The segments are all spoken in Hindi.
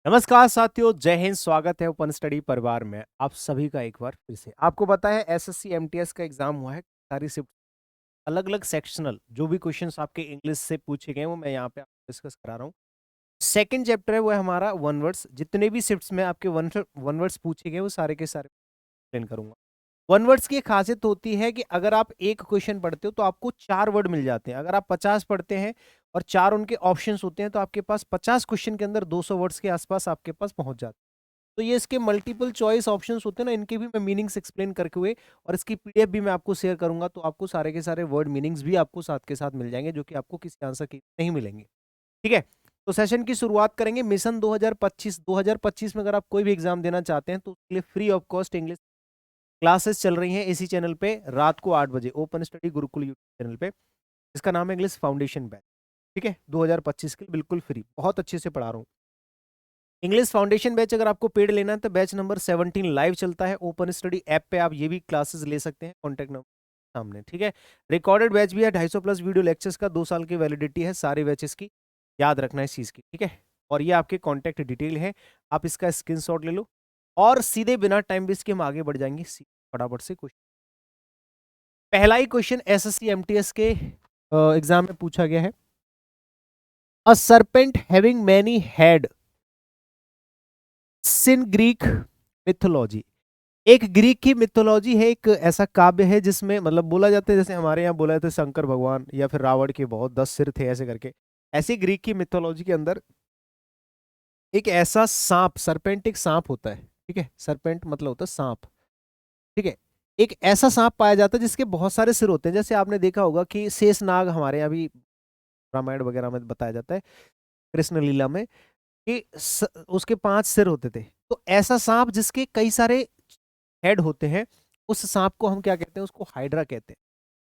नमस्कार साथियों, जय हिंद। स्वागत है ओपन स्टडी परिवार में आप सभी का एक बार फिर से। आपको पता है एसएससी एमटीएस का एग्जाम हुआ है। सारी शिफ्ट अलग अलग सेक्शनल जो भी क्वेश्चंस आपके इंग्लिश से पूछे गए वो मैं यहाँ पे डिस्कस करा रहा हूँ। सेकंड चैप्टर है वो है हमारा वन वर्ड्स। जितने भी शिफ्ट्स में आपके वन वर्ड्स पूछे गए वो सारे के सारे एक्सप्लेन करूंगा। वन वर्ड्स की एक खासियत होती है कि अगर आप एक क्वेश्चन पढ़ते हो तो आपको 4 वर्ड मिल जाते हैं। अगर आप 50 पढ़ते हैं और 4 उनके ऑप्शंस होते हैं तो आपके पास 50 क्वेश्चन के अंदर 200 वर्ड्स के आसपास आपके पास पहुंच जाते हैं। तो ये इसके मल्टीपल चॉइस ऑप्शंस होते हैं ना, इनके भी मैं मीनिंग्स एक्सप्लेन करके हुए और इसकी पीडीएफ भी मैं आपको शेयर करूंगा। तो आपको सारे के सारे वर्ड मीनिंग्स भी आपको साथ के साथ मिल जाएंगे जो कि आपको किसी आंसर की नहीं मिलेंगे। ठीक है, तो सेशन की शुरुआत करेंगे। मिशन 2025 में अगर आप कोई भी एग्जाम देना चाहते हैं तो उसके लिए free of cost English classes चल रही हैं इसी चैनल पे रात को 8 बजे open study Gurukul YouTube channel पे। इसका नाम है इंग्लिश फाउंडेशन बैच। ठीक है, 2025 के लिए बिल्कुल फ्री, बहुत अच्छे से पढ़ा रहा हूँ। इंग्लिश फाउंडेशन बैच अगर आपको पेड लेना है तो बैच नंबर 17 लाइव चलता है ओपन स्टडी ऐप पे। आप ये भी क्लासेस ले सकते हैं, कॉन्टैक्ट नंबर सामने। ठीक है, रिकॉर्डेड बैच भी है, 250 प्लस वीडियो लेक्चर्स का 2 साल की वैलिडिटी है सारे बैचेस की। याद रखना इस चीज़ की। ठीक है, और ये आपके कॉन्टैक्ट डिटेल है, आप इसका स्क्रीनशॉट ले लो और सीधे बिना टाइम वेस्ट के हम आगे बढ़ जाएंगे फटाफट से। क्वेश्चन पहला ही क्वेश्चन एसएससी एमटीएस के एग्जाम में पूछा गया है। अ सरपेंट हैविंग मैनी हेड सिन ग्रीक मिथोलॉजी। एक ग्रीक की मिथोलॉजी है, एक ऐसा काव्य है जिसमें मतलब बोला जाता है, जैसे हमारे यहाँ बोला जाता है शंकर भगवान या फिर रावण के बहुत 10 सिर थे ऐसे करके। ऐसे ग्रीक की मिथोलॉजी के अंदर एक ऐसा सांप, सरपेंट एक सांप होता है। ठीक है, सरपेंट मतलब होता है सांप। ठीक है, एक ऐसा सांप पाया जाता है जिसके बहुत सारे सिर होते हैं। जैसे आपने देखा होगा कि शेष नाग हमारे यहाँ भी रामायण वगैरह में बताया जाता है, कृष्ण लीला में, कि उसके 5 सिर होते थे। तो ऐसा सांप जिसके कई सारे हेड होते हैं, उस सांप को हम क्या कहते हैं? उसको हाइड्रा कहते हैं।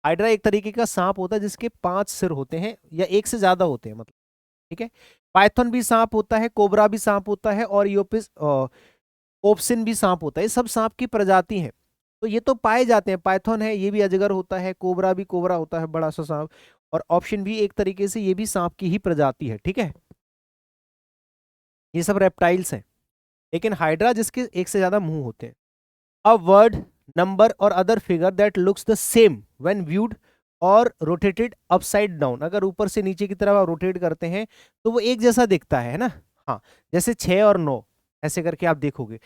हाइड्रा एक तरीके का सांप होता है जिसके 5 सिर होते हैं या एक से ज्यादा होते हैं मतलब। ठीक है, पाइथन भी सांप होता है, कोबरा भी सांप होता है और यूपिस ओप्सिन भी सांप होता है। ये सब सांप की प्रजाति है। तो ये तो पाए जाते हैं, पाइथन है ये भी अजगर होता है, कोबरा भी कोबरा होता है बड़ा सा सांप, और ऑप्शन भी एक तरीके से ये भी सांप की ही प्रजाति है। ठीक है, ये सब रेप्टाइल्स हैं। लेकिन हाइड्रा जिसके एक से ज्यादा मुंह होते हैं। अ वर्ड, नंबर और other figure that looks the same when viewed और रोटेटेड अपसाइड डाउन। अगर ऊपर से नीचे की तरफ आप रोटेट करते हैं तो वो एक जैसा दिखता है ना। हाँ, जैसे 6 और 9 ऐसे करके आप देखोगे।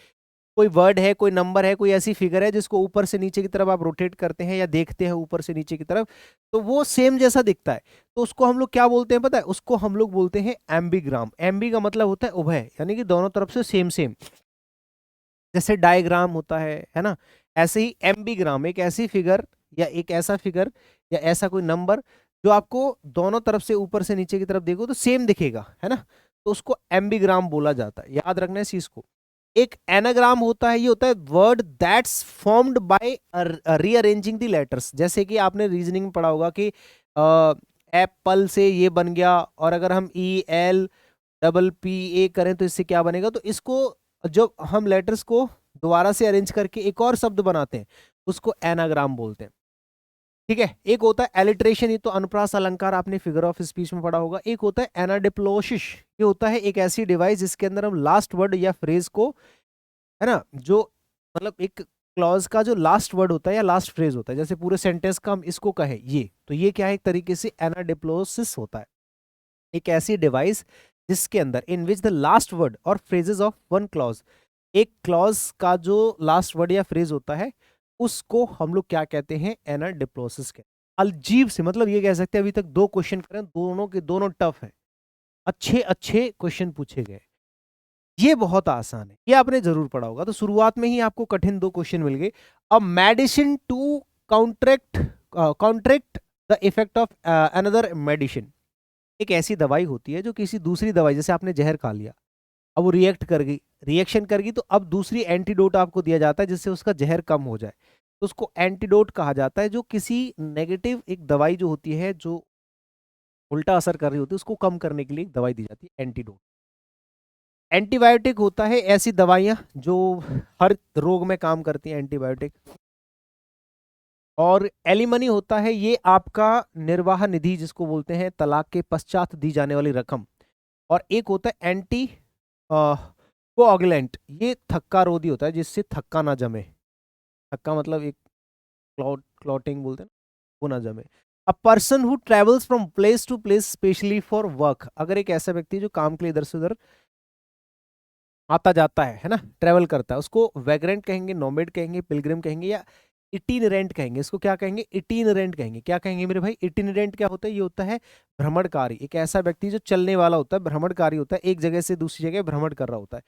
कोई वर्ड है, कोई नंबर है, कोई ऐसी फिगर है जिसको ऊपर से नीचे की तरफ आप रोटेट करते हैं या देखते हैं ऊपर से नीचे की तरफ, तो वो सेम जैसा दिखता है। तो उसको हम लोग क्या बोलते हैं पता है? उसको हम लोग बोलते हैं एम्बीग्राम। एम्बी का मतलब होता है उभय, यानी कि दोनों तरफ से सेम सेम। जैसे डायग्राम होता है ना, ऐसे ही एम्बीग्राम एक ऐसी फिगर या एक ऐसा फिगर या ऐसा कोई नंबर जो आपको दोनों तरफ से ऊपर से नीचे की तरफ देखो तो सेम दिखेगा, है ना। तो उसको एम्बीग्राम बोला जाता है, याद रखना इस चीज को। एक एनाग्राम होता है, ये होता है word that's formed by rearranging the letters. जैसे कि आपने रीजनिंग में पढ़ा होगा कि एप्पल से ये बन गया, और अगर हम ELPPA करें तो इससे क्या बनेगा? तो इसको जब हम लेटर्स को दोबारा से अरेंज करके एक और शब्द बनाते हैं उसको एनाग्राम बोलते हैं। ठीक है, एक होता है एलिट्रेशन, ये तो अनुप्रास अलंकार आपने फिगर ऑफ स्पीच में पढ़ा होगा। एक होता है एनाडिप्लोसिस, ये होता है एक ऐसी डिवाइस जिसके अंदर हम लास्ट वर्ड या फ्रेज को, है ना, जो मतलब एक क्लॉज का जो लास्ट वर्ड होता है या लास्ट फ्रेज होता है, जैसे पूरे सेंटेंस का हम इसको कहें ये, तो ये क्या है? एक तरीके से एनाडिप्लोसिस होता है। एक ऐसी डिवाइस जिसके अंदर इन विच द लास्ट वर्ड और फ्रेजेस ऑफ वन क्लॉज, एक क्लॉज का जो लास्ट वर्ड या फ्रेज होता है उसको हम लोग क्या कहते हैं? एनाडिप्लोसिस कहते हैं। अजीब से, मतलब ये कह सकते हैं अभी तक 2 क्वेश्चन करें, दोनों के दोनों टफ है, अच्छे अच्छे क्वेश्चन पूछे गए। ये बहुत आसान है, ये आपने जरूर पढ़ा होगा। तो शुरुआत में ही आपको कठिन 2 क्वेश्चन मिल गए। A medicine to counteract counteract the effect of another medicine. एक ऐसी दवाई होती है जो किसी दूसरी दवाई, जैसे आपने जहर खा लिया, अब वो रिएक्ट कर गई, रिएक्शन कर गई, तो अब दूसरी एंटीडोट आपको दिया जाता है जिससे उसका जहर कम हो जाए। तो उसको एंटीडोट कहा जाता है। जो किसी नेगेटिव एक दवाई जो होती है जो उल्टा असर कर रही होती है उसको कम करने के लिए एक दवाई दी जाती है, एंटीडोट। एंटीबायोटिक होता है ऐसी दवाइयां जो हर रोग में काम करती हैं, एंटीबायोटिक। और एलिमनी होता है ये आपका निर्वाह निधि जिसको बोलते हैं, तलाक के पश्चात दी जाने वाली रकम। और एक होता है एंटी कोऑगुलेंट ये थक्का रोधी होता है, जिससे थक्का ना जमे। थक्का मतलब एक क्लॉटिंग बोलते हैं ना, वो ना जमे। A person who travels from place to place specially for work, अगर एक ऐसा व्यक्ति जो काम के लिए इधर से उधर आता जाता है ना, ट्रेवल करता है, उसको वैग्रेंट कहेंगे, नोमेड कहेंगे, पिलग्रिम कहेंगे, या इटिनरेंट कहेंगे। इसको क्या कहेंगे? इटिनरेंट कहेंगे। क्या कहेंगे मेरे भाई? इटिनरेंट क्या होता है? ये होता है भ्रमणकारी, एक ऐसा व्यक्ति जो चलने वाला होता है, भ्रमणकारी होता है, एक जगह से दूसरी जगह भ्रमण कर रहा होता है।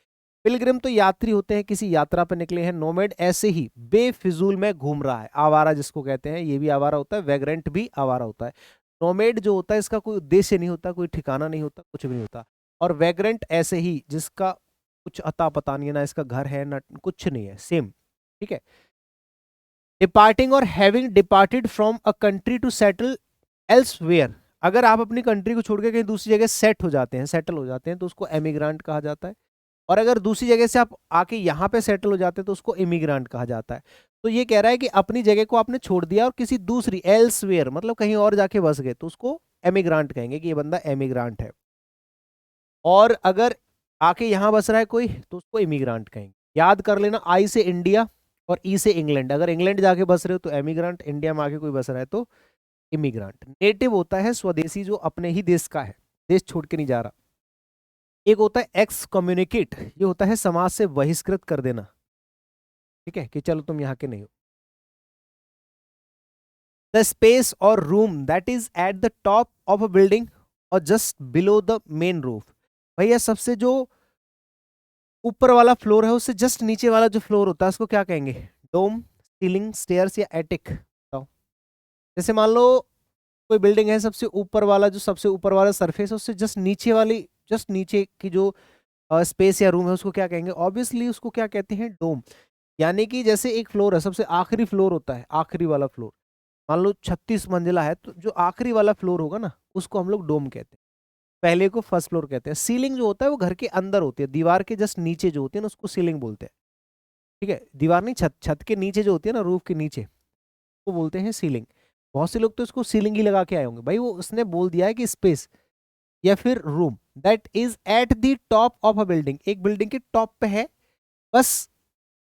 पिलग्रिम तो यात्री होते हैं, किसी यात्रा पर निकले हैं। नोमेड ऐसे ही बेफिजूल में घूम रहा है, आवारा जिसको कहते हैं, ये भी आवारा होता है। वैग्रेंट भी आवारा होता है। नोमेड जो होता है इसका कोई उद्देश्य नहीं होता, कोई ठिकाना नहीं होता, कुछ भी नहीं होता। और वैग्रेंट ऐसे ही जिसका कुछ अता पता नहीं है, ना इसका घर है ना कुछ नहीं है, सेम। ठीक है। डिपार्टिंग और having departed from a country to settle elsewhere, अगर आप अपनी कंट्री को छोड़ के कहीं दूसरी जगह सेट हो जाते हैं, सेटल हो जाते हैं, तो उसको एमिग्रांट कहा जाता है। और अगर दूसरी जगह से आप आके यहाँ पे सेटल हो जाते हैं तो उसको इमिग्रांट कहा जाता है। तो ये कह रहा है कि अपनी जगह को आपने छोड़ दिया और किसी दूसरी एल्सवेयर मतलब कहीं और जाके बस गए, तो उसको एमिग्रांट कहेंगे कि ये बंदा एमिग्रांट है। और अगर आके यहाँ बस रहा है कोई, तो उसको इमिग्रांट कहेंगे। याद कर लेना, आई से इंडिया और ई से इंग्लैंड। अगर इंग्लैंड जाके बस रहे हो तो एमिग्रांट, इंडिया में आके कोई बस रहा है तो इमिग्रांट। नेटिव होता है स्वदेशी, जो अपने ही देश का है, देश छोड़ के नहीं जा रहा। एक होता है एक्स कम्युनिकेट, ये होता है समाज से बहिष्कृत कर देना। ठीक है, कि चलो तुम यहाँ के नहीं हो। द स्पेस और room that is at the top of a building और just below the main roof, भैया सबसे जो ऊपर वाला फ्लोर है उससे जस्ट नीचे वाला जो फ्लोर होता है उसको क्या कहेंगे? डोम, सीलिंग, स्टेयर्स या एटिक? बताओ। जैसे मान लो कोई बिल्डिंग है, सबसे ऊपर वाला जो सबसे ऊपर वाला सरफेस है उससे जस्ट नीचे वाली, जस्ट नीचे की जो स्पेस या रूम है उसको क्या कहेंगे? ऑब्वियसली उसको क्या कहते हैं? डोम। यानी कि जैसे एक फ्लोर है, सबसे आखिरी फ्लोर होता है, आखिरी वाला फ्लोर। मान लो 36 मंजिला है, तो जो आखिरी वाला फ्लोर होगा ना उसको हम लोग डोम कहते हैं। पहले को फर्स्ट फ्लोर कहते हैं। सीलिंग जो होता है वो घर के अंदर होती है, दीवार के जस्ट नीचे जो होती है ना उसको सीलिंग बोलते हैं। ठीक है, दीवार नहीं, छत, छत के नीचे जो होती है ना, रूफ के नीचे, वो बोलते हैं सीलिंग। बहुत से लोग तो इसको सीलिंग ही लगा के आए होंगे। भाई वो उसने बोल दिया है कि स्पेस या फिर room that is at the top of a building, एक बिल्डिंग के टॉप पे है, बस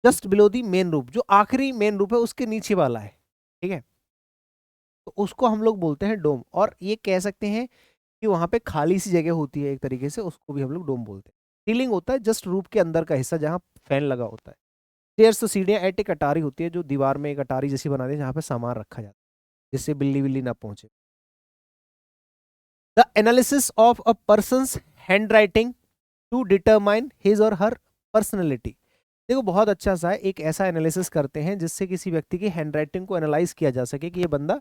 just below the main roof, जो आखिरी मेन रूफ है उसके नीचे वाला है। ठीक है, तो उसको हम लोग बोलते हैं डोम। और ये कह सकते हैं कि वहां पे खाली सी जगह होती है एक तरीके से, उसको भी हम लोग डोम बोलते हैं। सीलिंग होता है जस्ट रूफ के अंदर का हिस्सा जहाँ फैन लगा होता है। स्टेयर्स तो सीढ़ियाँ एट एक अटारी होती है, जो दीवार में एक अटारी जैसी बना दी है जहाँ पे सामान रखा जाता है, जिससे बिल्ली बिल्ली ना पहुंचे। The analysis of a person's handwriting to determine his और हर पर्सनैलिटी। देखो बहुत अच्छा सा है, एक ऐसा एनालिसिस करते हैं जिससे किसी व्यक्ति की हैंड राइटिंग को एनालाइज किया जा सके कि ये बंदा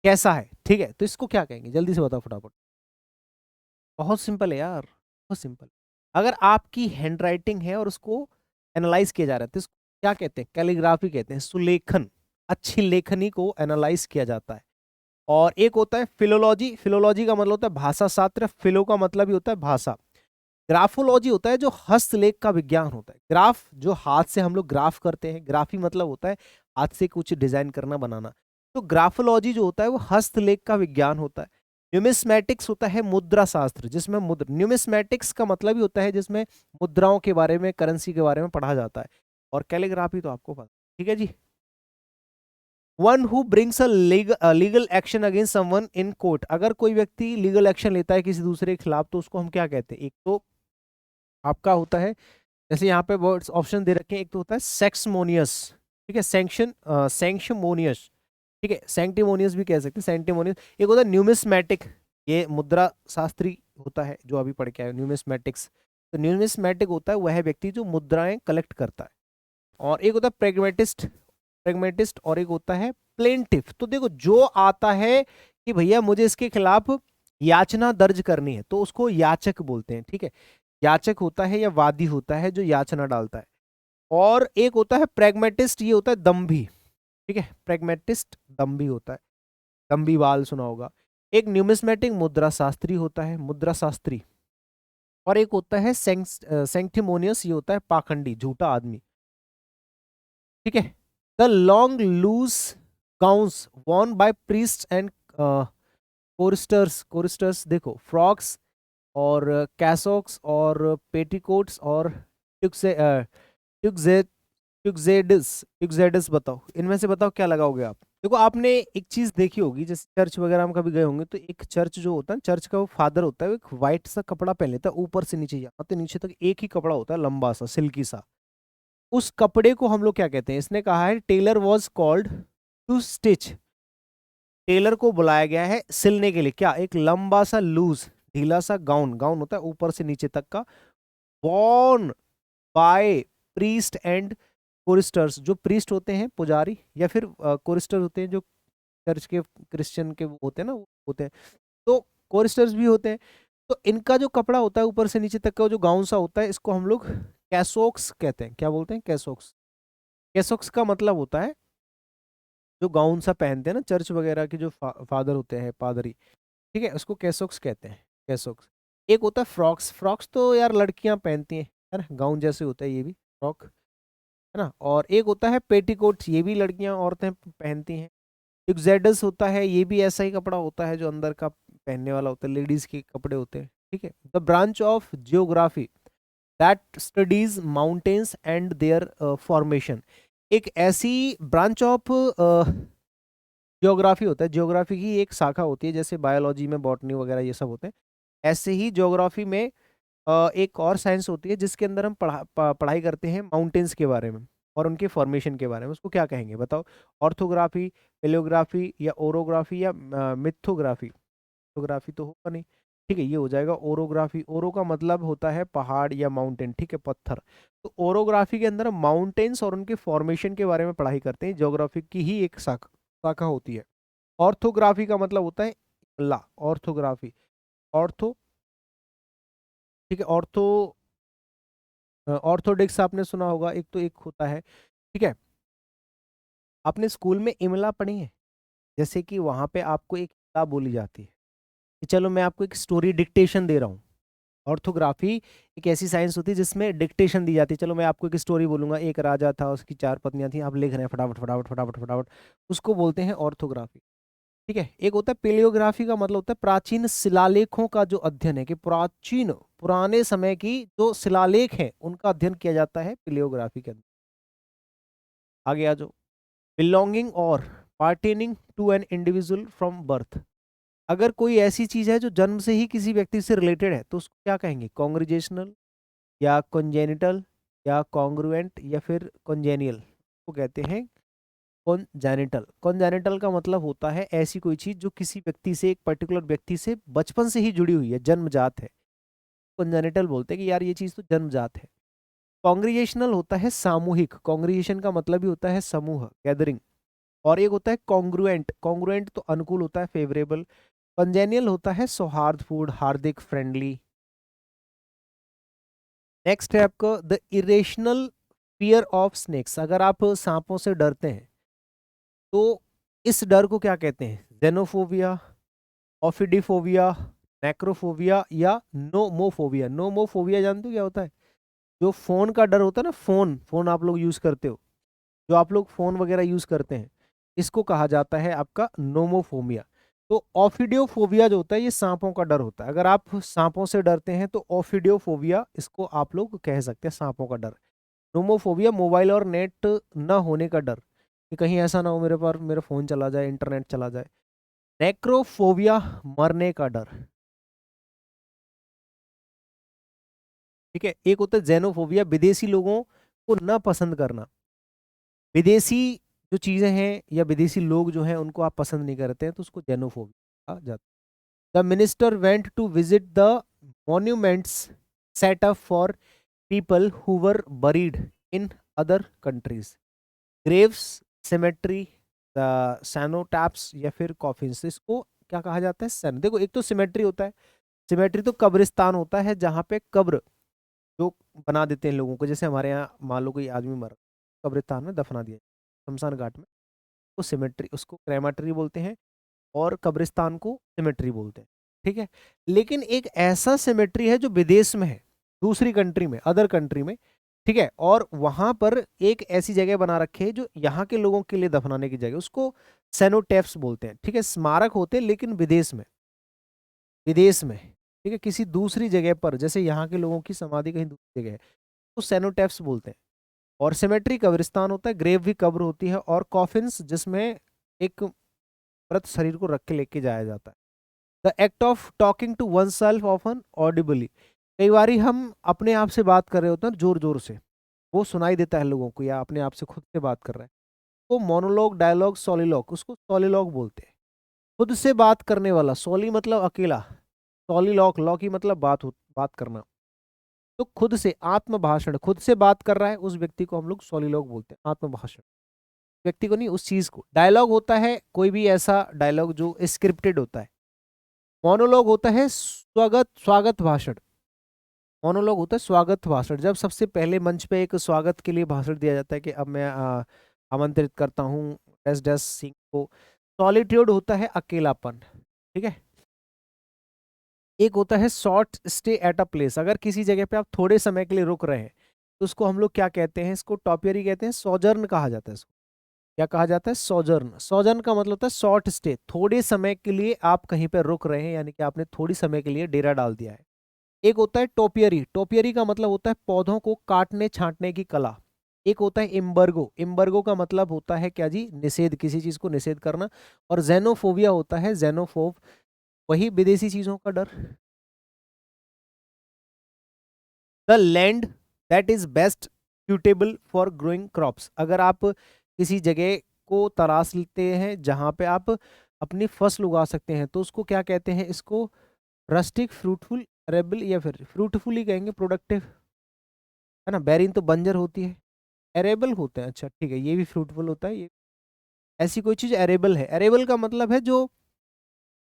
कैसा है। ठीक है, तो इसको क्या कहेंगे? जल्दी से बताओ फटाफट। बहुत सिंपल है यार, बहुत सिंपल। अगर आपकी हैंड राइटिंग है और उसको एनालाइज किया जा रहा है तो इसको क्या कहते हैं? कैलीग्राफी कहते हैं, सुलेखन, अच्छी लेखनी को एनालाइज किया जाता है। और एक होता है फिलोलॉजी, फिलोलॉजी का मतलब होता है भाषा शास्त्र, फिलो का मतलब ही होता है भाषा। ग्राफोलॉजी होता है जो हस्तलेख का विज्ञान होता है। ग्राफ जो हाथ से हम लोग ग्राफ करते हैं, ग्राफी मतलब होता है हाथ से कुछ डिजाइन करना, बनाना। तो ग्राफोलॉजी जो होता है वो हस्तलेख का विज्ञान होता है। न्यूमिस्मैटिक्स होता है मुद्रा शास्त्र, जिसमें मुद्रा, न्यूमिस्मैटिक्स का मतलब ही होता है जिसमें मुद्राओं के बारे में, करेंसी के बारे में पढ़ा जाता है। और कैलीग्राफी तो आपको पता। ठीक है जी। One who brings a legal action against someone in court, अगर कोई व्यक्ति लीगल एक्शन लेता है किसी दूसरे के खिलाफ तो उसको हम क्या कहते हैं? एक तो आपका होता है, जैसे यहाँ पे वर्ड्स ऑप्शन दे रखे हैं, एक तो होता है सेक्समोनियस, ठीक है, सैंक्शन, सैंक्शमोनियस, ठीक है, सैंक्टिमोनियस भी कह सकते हैं, सैंक्टिमोनियस। एक होता है न्यूमिस्मैटिक, ये मुद्रा शास्त्री होता है जो अभी पढ़ के आए, न्यूमिस्मैटिक्स। तो न्यूमिस्मैटिक होता है वह व्यक्ति जो मुद्राएं कलेक्ट करता है। और एक होता है प्रेगमेटिस्ट, प्रेगमेटिस्ट, और एक होता है प्लेंटिफ। तो देखो जो आता है कि भैया मुझे इसके खिलाफ याचना दर्ज करनी है तो उसको याचक बोलते हैं। ठीक है, याचक होता है या वादी होता है जो याचना डालता है। और एक होता है प्रेगमेटिस्ट, ये होता है दम्भी। ठीक है, प्रेगमेटिस्ट दम्भी होता है, दम्भी वाल सुना होगा। एक न्यूमिस्मेटिक मुद्रा शास्त्री होता है, मुद्रा शास्त्री। और एक होता है सेंक्टिमोनियस, ये होता है पाखंडी, झूठा आदमी। ठीक है। The long loose gowns worn by priest and choristers, choristers देखो फ्रॉक्स और कैसॉक्स और पेटीकोट्स और ट्यूक्से ट्यूक्जेड ट्यूक्जेडिस ट्यूक्जेडिस बताओ, इनमें से बताओ क्या लगाओगे आप। देखो आपने एक चीज देखी होगी, जैसे चर्च वगैरह में कभी गए होंगे तो एक चर्च जो होता है, चर्च का वो फादर होता है, वो एक व्हाइट सा कपड़ा पहन लेता है, ऊपर से नीचे यहाँ तो नीचे तक एक ही कपड़ा होता है, लंबा सा सिल्की सा। उस कपड़े को हम लोग क्या कहते हैं, इसने कहा है tailor was called to stitch, tailor को बुलाया गया है सिलने के लिए क्या, एक लंबा सा लूज ढीला सा गाउन, गाउन होता है ऊपर से नीचे तक का, वॉर्न बाय प्रीस्ट एंड कोरिस्टर्स, जो प्रीस्ट होते हैं पुजारी, या फिर कोरिस्टर होते हैं जो चर्च के क्रिश्चियन के वो होते हैं ना, वो होते हैं, तो कोरिस्टर्स भी होते हैं। तो इनका जो कपड़ा होता है ऊपर से नीचे तक का जो गाउन सा होता है, इसको हम लोग कैसोक्स कहते हैं। क्या बोलते हैं, कैसोक्स। कैसोक्स का मतलब होता है जो गाउन सा पहनते हैं ना चर्च वगैरह के जो फादर होते हैं, पादरी, ठीक है, उसको कैसोक्स कहते हैं, कैसोक्स। एक होता है फ्रॉक्स, फ्रॉक्स तो यार लड़कियां पहनती हैं, है ना, गाउन जैसे होता है ये भी फ्रॉक, है ना। और एक होता है पेटीकोट, ये भी लड़कियां औरतें पहनती हैं। यूक्सेडस होता है, ये भी ऐसा ही कपड़ा होता है जो अंदर का पहनने वाला होता है, लेडीज के कपड़े होते हैं, ठीक है। The branch of geography that studies mountains and there formation, एक ऐसी ब्रांच ऑफ ज्योग्राफी होता है, ज्योग्राफी की एक शाखा होती है, जैसे बायोलॉजी में बॉटनी वगैरह ये सब होते हैं, ऐसे ही ज्योग्राफी में एक और साइंस होती है जिसके अंदर हम पढ़ाई करते हैं माउंटेन्स के बारे में और उनके फॉर्मेशन के बारे में, उसको क्या कहेंगे बताओ। ऑर्थोग्राफी, पेलियोग्राफी, या ओरोग्राफी, या मिथोग्राफी। फोटोग्राफी तो होगा नहीं, ठीक है, ये हो जाएगा ओरोग्राफी। ओरो का मतलब होता है पहाड़ या माउंटेन, ठीक है, पत्थर। तो ओरोग्राफी के अंदर माउंटेन्स और उनके फॉर्मेशन के बारे में पढ़ाई करते हैं, ज्योग्राफी की ही एक शाखा शाखा होती है। ऑर्थोग्राफी का मतलब होता है ला, ऑर्थोग्राफी, ऑर्थो, ठीक है, ऑर्थो, ऑर्थोडिक्स आपने सुना होगा, एक तो एक होता है, ठीक है। आपने स्कूल में इमला पढ़ी है, जैसे कि वहां पे आपको एक इमला बोली जाती है, कि चलो मैं आपको एक स्टोरी डिक्टेशन दे रहा हूँ। ऑर्थोग्राफी एक ऐसी साइंस होती है जिसमें डिक्टेशन दी जाती है, चलो मैं आपको एक स्टोरी बोलूंगा, एक राजा था, उसकी चार पत्नियां थी, आप लिख रहे हैं फटाफट फटाफट फटाफट फटाफट, उसको बोलते हैं ऑर्थोग्राफी, ठीक है। एक होता है पेलियोग्राफी, का मतलब होता है प्राचीन शिलालेखों का जो अध्ययन है, कि प्राचीन पुराने समय की जो शिलालेख है उनका अध्ययन किया जाता है पेलियोग्राफी के अंदर। आगे आ जाओ। बिलोंगिंग और pertaining to an individual from birth, अगर कोई ऐसी चीज है जो जन्म से ही किसी व्यक्ति से रिलेटेड है तो उसको क्या कहेंगे, कॉन्ग्रिजेशनल, या कॉन्जेनिटल, या कॉन्ग्रुएंट, या फिर कॉन्जेनियल, को कहते हैं कॉन्जेनिटल। कॉन्जेनिटल का मतलब होता है ऐसी कोई चीज जो किसी व्यक्ति से, एक पर्टिकुलर व्यक्ति से बचपन से ही जुड़ी हुई है, जन्मजात है, कॉन्जेनिटल बोलते हैं कि यार ये चीज तो जन्मजात है। कॉन्ग्रिगेशनल होता है सामूहिक, कॉन्ग्रिगेशन का मतलब ही होता है समूह, गैदरिंग। और एक होता है कॉन्ग्रुएंट, कॉन्ग्रुएंट तो अनुकूल होता है, फेवरेबल। कॉन्जेनियल होता है सौहार्दपूर्ण, हार्दिक, फ्रेंडली। नेक्स्ट है आपको the irrational fear of snakes, अगर आप सांपों से डरते हैं तो इस डर को क्या कहते हैं, जेनोफोबिया, ऑफिडिफोबिया, नेक्रोफोबिया, या नोमोफोबिया। नोमोफोबिया जानते हो क्या होता है, जो फोन का डर होता है ना, फोन फोन आप लोग यूज करते हो, जो आप लोग फोन वगैरह यूज करते हैं, इसको कहा जाता है आपका नोमोफोबिया। तो ऑफिडियोफोबिया जो होता है ये सांपों का डर होता है, अगर आप सांपों से डरते हैं तो ऑफिडियोफोबिया इसको आप लोग कह सकते हैं, सांपों का डर। नोमोफोबिया मोबाइल और नेट न होने का डर, कि कहीं ऐसा ना हो मेरे पर मेरा फोन चला जाए, इंटरनेट चला जाए। नेक्रोफोबिया मरने का डर, ठीक है। एक होता है जेनोफोबिया, विदेशी लोगों को न पसंद करना, विदेशी जो चीजें हैं या विदेशी लोग जो हैं उनको आप पसंद नहीं करते हैं, तो उसको जेनोफोबिया कहा जाता है। The minister went to visit the monuments set up for people who were buried in other countries, graves, cemetery, the cenotaphs, या फिर कॉफिन्स, इसको क्या कहा जाता है, सैन। देखो एक तो सिमेट्री होता है, सिमेट्री तो कब्रिस्तान होता है जहाँ पे कब्र जो बना देते हैं लोगों को, जैसे हमारे यहाँ मान लो कोई आदमी मर, कब्रिस्तान में दफना दिया, शमशान घाट में, तो सिमेट्री, उसको क्रेमाटरी बोलते हैं, और कब्रिस्तान को सिमेट्री बोलते हैं, ठीक है। लेकिन एक ऐसा सिमेट्री है जो विदेश में है, दूसरी कंट्री में, अदर कंट्री में, ठीक है, और वहां पर एक ऐसी जगह बना रखे है जो यहाँ के लोगों के लिए दफनाने की जगह, उसको सेनोटेप्स बोलते हैं, ठीक है। स्मारक होते हैं लेकिन विदेश में, विदेश में, ठीक है, किसी दूसरी जगह पर, जैसे यहाँ के लोगों की समाधि कहीं दूसरी जगह है, उसको सेनोटैफ्स बोलते हैं। और सेमेट्री कब्रिस्तान होता है, ग्रेव भी कब्र होती है, और कॉफिन्स जिसमें एक मृत शरीर को रख के लेके जाया जाता है। The act of talking to oneself often audibly, कई बार हम अपने आप से बात कर रहे होते हैं जोर जोर से, वो सुनाई देता है लोगों को, या अपने आप से खुद से बात कर रहे हैं, वो मोनोलॉग, डायलॉग, सॉलिलॉग, उसको सॉलिलॉग बोलते हैं। खुद से बात करने वाला, सॉली मतलब अकेला, सॉलिलॉग, लॉकी मतलब बात करना। तो खुद से आत्मभाषण, खुद से बात कर रहा है उस व्यक्ति को हम लोग सॉलिलॉग बोलते हैं, आत्मभाषण। व्यक्ति को नहीं, उस चीज को। डायलॉग होता है कोई भी ऐसा डायलॉग जो स्क्रिप्टेड होता है। मोनोलॉग होता है स्वागत स्वागत भाषण। मोनोलॉग होता है स्वागत भाषण, जब सबसे पहले मंच पे एक स्वागत के लिए भाषण दिया जाता है कि अब मैं आमंत्रित करता हूँ डैश डैश सिंह को। सॉलिट्यूड होता है अकेलापन, ठीक है। एक होता है short stay at a place, अगर किसी जगह पे आप थोड़े समय के लिए रुक रहे हैं तो उसको हम लोग क्या कहते हैं, इसको टॉपियरी कहते हैं, सोजर्न कहा जाता है इसको। क्या कहा जाता है? सोजर्न। सोजर्न का मतलब होता है शॉर्ट स्टे, थोड़े समय के लिए आप कहीं पर रुक रहे हैं, यानी कि आपने थोड़ी समय के लिए डेरा डाल दिया है। एक होता है टोपियरी, टोपियरी का मतलब होता है पौधों को काटने छांटने की कला। एक होता है इम्बर्गो, इम्बर्गो का मतलब होता है क्या जी, निषेध, किसी चीज को निषेध करना। और जेनोफोबिया होता है, जेनोफोब, वही विदेशी चीजों का डर। The land that is best suitable for growing crops, अगर आप किसी जगह को तलाश लेते हैं जहां पे आप अपनी फसल उगा सकते हैं तो उसको क्या कहते हैं, इसको रस्टिक, फ्रूटफुल, एरेबल, या फिर फ्रूटफुल ही कहेंगे, प्रोडक्टिव, है ना। बैरिन तो बंजर होती है, एरेबल होते हैं, अच्छा ठीक है, ये भी फ्रूटफुल होता है। ये ऐसी कोई चीज एरेबल है, एरेबल का मतलब है जो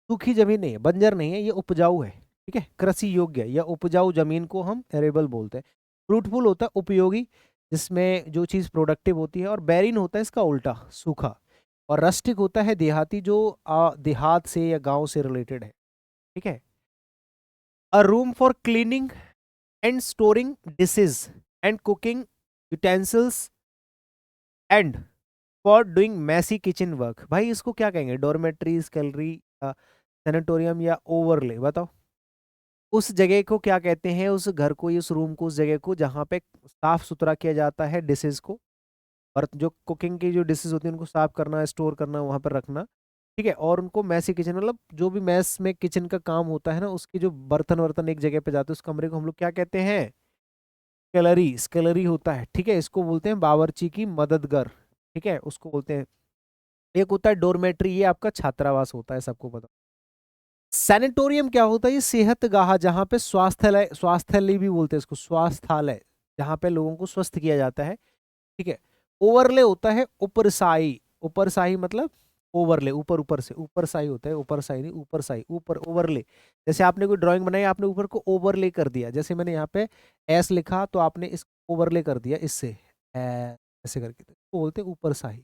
सूखी जमीन नहीं है, बंजर नहीं है, ये उपजाऊ है, ठीक है, कृषि योग्य या उपजाऊ जमीन को हम एरेबल बोलते हैं। फ्रूटफुल होता है उपयोगी, जिसमें जो चीज प्रोडक्टिव होती है। और बैरिन होता है इसका उल्टा, सूखा। और रस्टिक होता है देहाती, जो देहात से या गांव से रिलेटेड है, ठीक है। A room for cleaning and storing dishes and cooking utensils and for doing messy kitchen work, भाई इसको क्या कहेंगे, डॉर्मेट्री, स्कैलरी, सैनिटोरियम, या ओवरले, बताओ। उस जगह को क्या कहते हैं, उस घर को, उस रूम को, उस जगह को जहाँ पे साफ सुथरा किया जाता है डिशेज को, और जो कुकिंग की जो डिशेज होती है उनको साफ करना, स्टोर करना, वहां पर रखना, ठीक है। और उनको मैसी किचन, मतलब जो भी मैस में किचन का काम होता है ना, उसके जो बर्तन वर्तन एक जगह पे जाते हैं, उस कमरे को हम लोग क्या कहते हैं, स्केलरी, स्केलरी होता है, ठीक है। इसको बोलते हैं बावर्ची की मददगार, ठीक है, उसको बोलते हैं। एक होता है डोरमेट्री, ये आपका छात्रावास होता है, सबको पता। सैनिटोरियम क्या होता है, ये सेहत गाह, जहाँ पे स्वास्थ्यालय, स्वास्थ्यालय भी बोलते हैं इसको, स्वास्थ्यालय, जहाँ पे लोगों को स्वस्थ किया जाता है, ठीक है। ओवरले होता है उपरसाई, उपरसाई मतलब ओवरले, ऊपर, ऊपर से, ऊपर साई होता है, ऊपर साई नहीं, ऊपर साई, ऊपर, ओवरले। जैसे आपने कोई ड्राइंग बनाई, आपने ऊपर को ओवरले कर दिया, जैसे मैंने यहाँ पे एस लिखा तो आपने इस ओवरले कर दिया इससे, ऐसे करके, तो बोलते हैं ऊपर साई।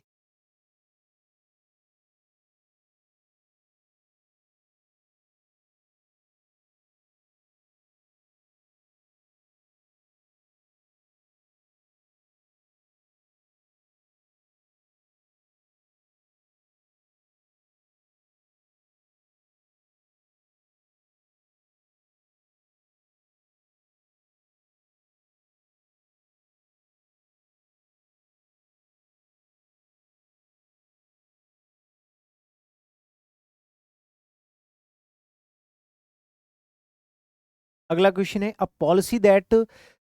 अगला क्वेश्चन है, a policy that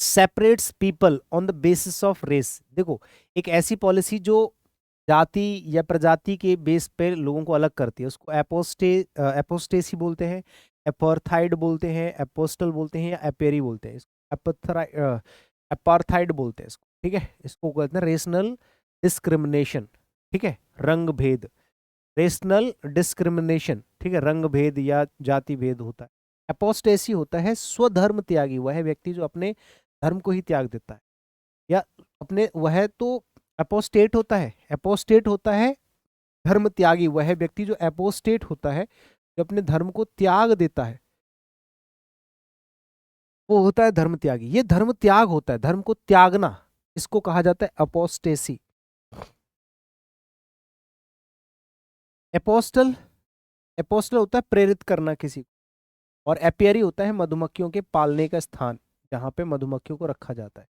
separates people on the basis of race, देखो एक ऐसी पॉलिसी जो जाति या प्रजाति के बेस पे लोगों को अलग करती है, उसको एपोस्टेसी बोलते हैं, एपार्थाइड बोलते हैं, एपोस्टल बोलते हैं, या एपेरी बोलते हैं, इसको एपार्थाइड बोलते हैं इसको, ठीक है। इसको कहते हैं रेशनल डिस्क्रिमिनेशन, ठीक है, रंग भेद, रेशनल डिस्क्रिमिनेशन, ठीक है, रंग भेद या जाति भेद होता है। एपोस्टेसी होता है स्वधर्म त्यागी, वह व्यक्ति जो अपने धर्म को ही त्याग देता है, या अपने, वह तो एपोस्टेट होता है, एपोस्टेट होता है धर्म त्यागी, वह व्यक्ति जो एपोस्टेट होता है, जो अपने धर्म को त्याग देता है, वो होता है धर्म त्यागी। ये धर्म त्याग होता है, धर्म को त्यागना, इसको कहा जाता है अपोस्टेसी। एपोस्टल, एपोस्टल होता है प्रेरित करना किसी को। और एपियरी होता है मधुमक्खियों के पालने का स्थान, जहां पे मधुमक्खियों को रखा जाता है।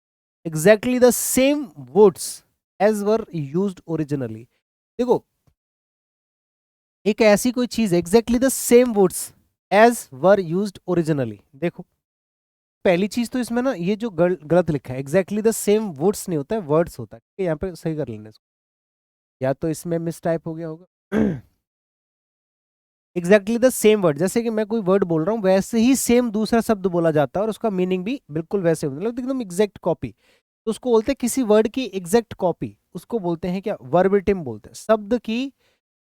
Exactly the same words as were used originally. देखो, एक ऐसी कोई चीज है exactly the same words as were used originally. देखो, पहली चीज तो इसमें ना ये जो गलत लिखा है, एग्जैक्टली द सेम वर्ड्स नहीं होता है, वर्ड्स होता है। ठीक है, यहाँ पे सही कर लेने इसको, या तो इसमें मिस टाइप हो गया होगा। एग्जैक्टली द सेम वर्ड, जैसे कि मैं कोई वर्ड बोल रहा हूँ वैसे ही सेम दूसरा शब्द बोला जाता है और उसका मीनिंग भी बिल्कुल वैसे होता है, मतलब एकदम एग्जैक्ट कॉपी। तो उसको बोलते हैं किसी वर्ड की एग्जैक्ट कॉपी, उसको बोलते हैं क्या, वर्बिटिम बोलते हैं। शब्द की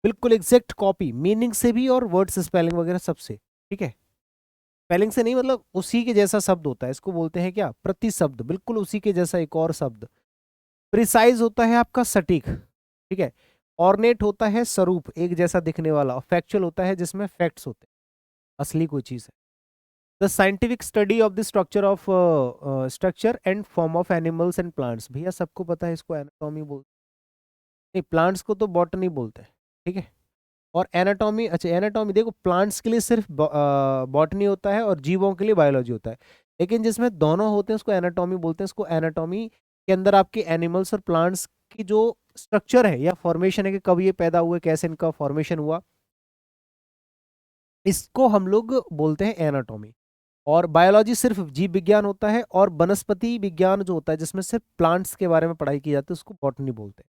बिल्कुल एग्जैक्ट कॉपी, मीनिंग से भी और वर्ड से, स्पेलिंग वगैरह सबसे। ठीक है, स्पेलिंग से नहीं, मतलब उसी के जैसा शब्द होता है, इसको बोलते हैं क्या, प्रतिशब्द, बिल्कुल उसी के जैसा एक और शब्द। प्रिसाइज होता है आपका सटीक। ठीक है, ऑर्नेट होता है स्वरूप, एक जैसा दिखने वाला। फैक्चुअल होता है जिसमें फैक्ट्स होते हैं, असली कोई चीज है। The scientific study of the structure and form of animals and plants. भैया सबको पता है इसको एनाटॉमी बोलते नहीं, प्लांट्स को तो बॉटनी बोलते हैं। ठीक है, और एनाटॉमी, अच्छा एनाटॉमी देखो, प्लांट्स के लिए सिर्फ बॉटनी होता है और जीवों के लिए बायोलॉजी होता है, लेकिन जिसमें दोनों होते हैं उसको एनाटॉमी बोलते हैं। इसको एनाटॉमी के अंदर आपके एनिमल्स और प्लांट्स की जो स्ट्रक्चर है या फॉर्मेशन है, कि कब ये पैदा हुए, कैसे इनका फॉर्मेशन हुआ, इसको हम लोग बोलते हैं एनाटॉमी। और बायोलॉजी सिर्फ जीव विज्ञान होता है, और वनस्पति विज्ञान जो होता है जिसमें सिर्फ प्लांट्स के बारे में पढ़ाई की जाती है उसको बॉटनी बोलते हैं।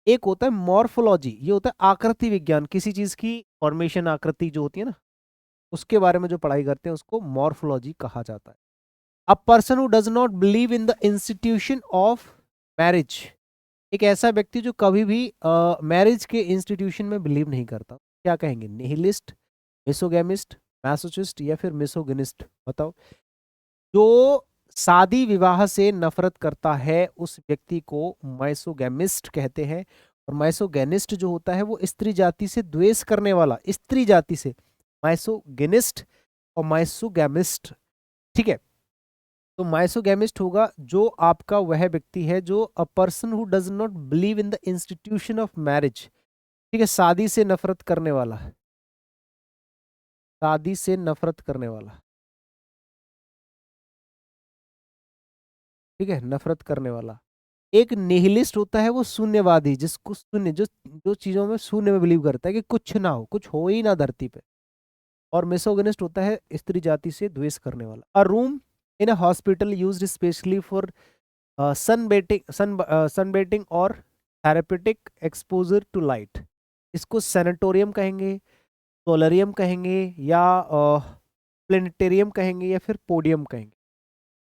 एक होता है मॉर्फोलॉजी, ये होता है आकृति विज्ञान, किसी चीज की फॉर्मेशन, आकृति जो होती है ना, उसके बारे में जो पढ़ाई करते हैं उसको मॉर्फोलॉजी कहा जाता है। A person who does not believe in the institution of marriage, एक ऐसा व्यक्ति जो कभी भी मैरिज के इंस्टीट्यूशन में बिलीव नहीं करता, क्या कहेंगे, निहिलिस्ट, मिसोगैमिस्ट, मैसोचिस्ट या फिर मिसोगिनिस्ट। बताओ। जो शादी विवाह से नफरत करता है उस व्यक्ति को माइसोगैमिस्ट कहते हैं। और माइसोगैनिस्ट जो होता है वो स्त्री जाति से द्वेष करने वाला, स्त्री जाति से, माइसोगेनिस्ट और माइसोगैमिस्ट। ठीक है, तो माइसोगैमिस्ट होगा जो आपका वह व्यक्ति है जो अ person who does not believe in the institution of marriage. ठीक है, शादी से नफरत करने वाला, शादी से नफरत करने वाला। ठीक है, नफरत करने वाला। एक निहिलिस्ट होता है वो शून्यवादी, जिसको शून्य, जो जो चीजों में शून्य में बिलीव करता है कि कुछ ना हो, कुछ हो ही ना धरती पे। और मिसोगिनिस्ट होता है स्त्री जाति से द्वेष करने वाला। A room in a hospital used specially for sunbathing और थेरेपेटिक एक्सपोजर टू लाइट। इसको सैनिटोरियम कहेंगे, सोलरियम कहेंगे, या प्लेनेटेरियम कहेंगे, या फिर पोडियम कहेंगे।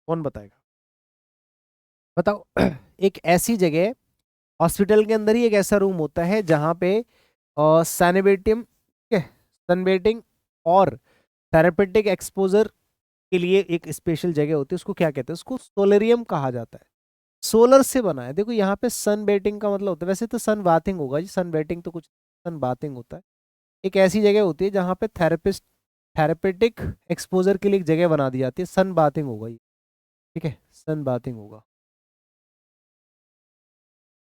कौन बताएगा, बताओ। एक ऐसी जगह, हॉस्पिटल के अंदर ही एक ऐसा रूम होता है जहाँ पे सैनिबेटियम, ठीक है, सनबेटिंग और थेरेपेटिक एक्सपोजर के लिए एक स्पेशल जगह होती है, उसको क्या कहते हैं, उसको सोलेरियम कहा जाता है। सोलर से बना है। देखो यहाँ पे सन बेटिंग का मतलब होता है, वैसे तो सन बाथिंग होगा जी, सन बेटिंग तो कुछ, सन बाथिंग होता है। एक ऐसी जगह होती है जहाँ पे थेरेपेटिक एक्सपोजर के लिए एक जगह बना दी जाती है, सन बाथिंग होगा ये। ठीक है, सन बाथिंग होगा,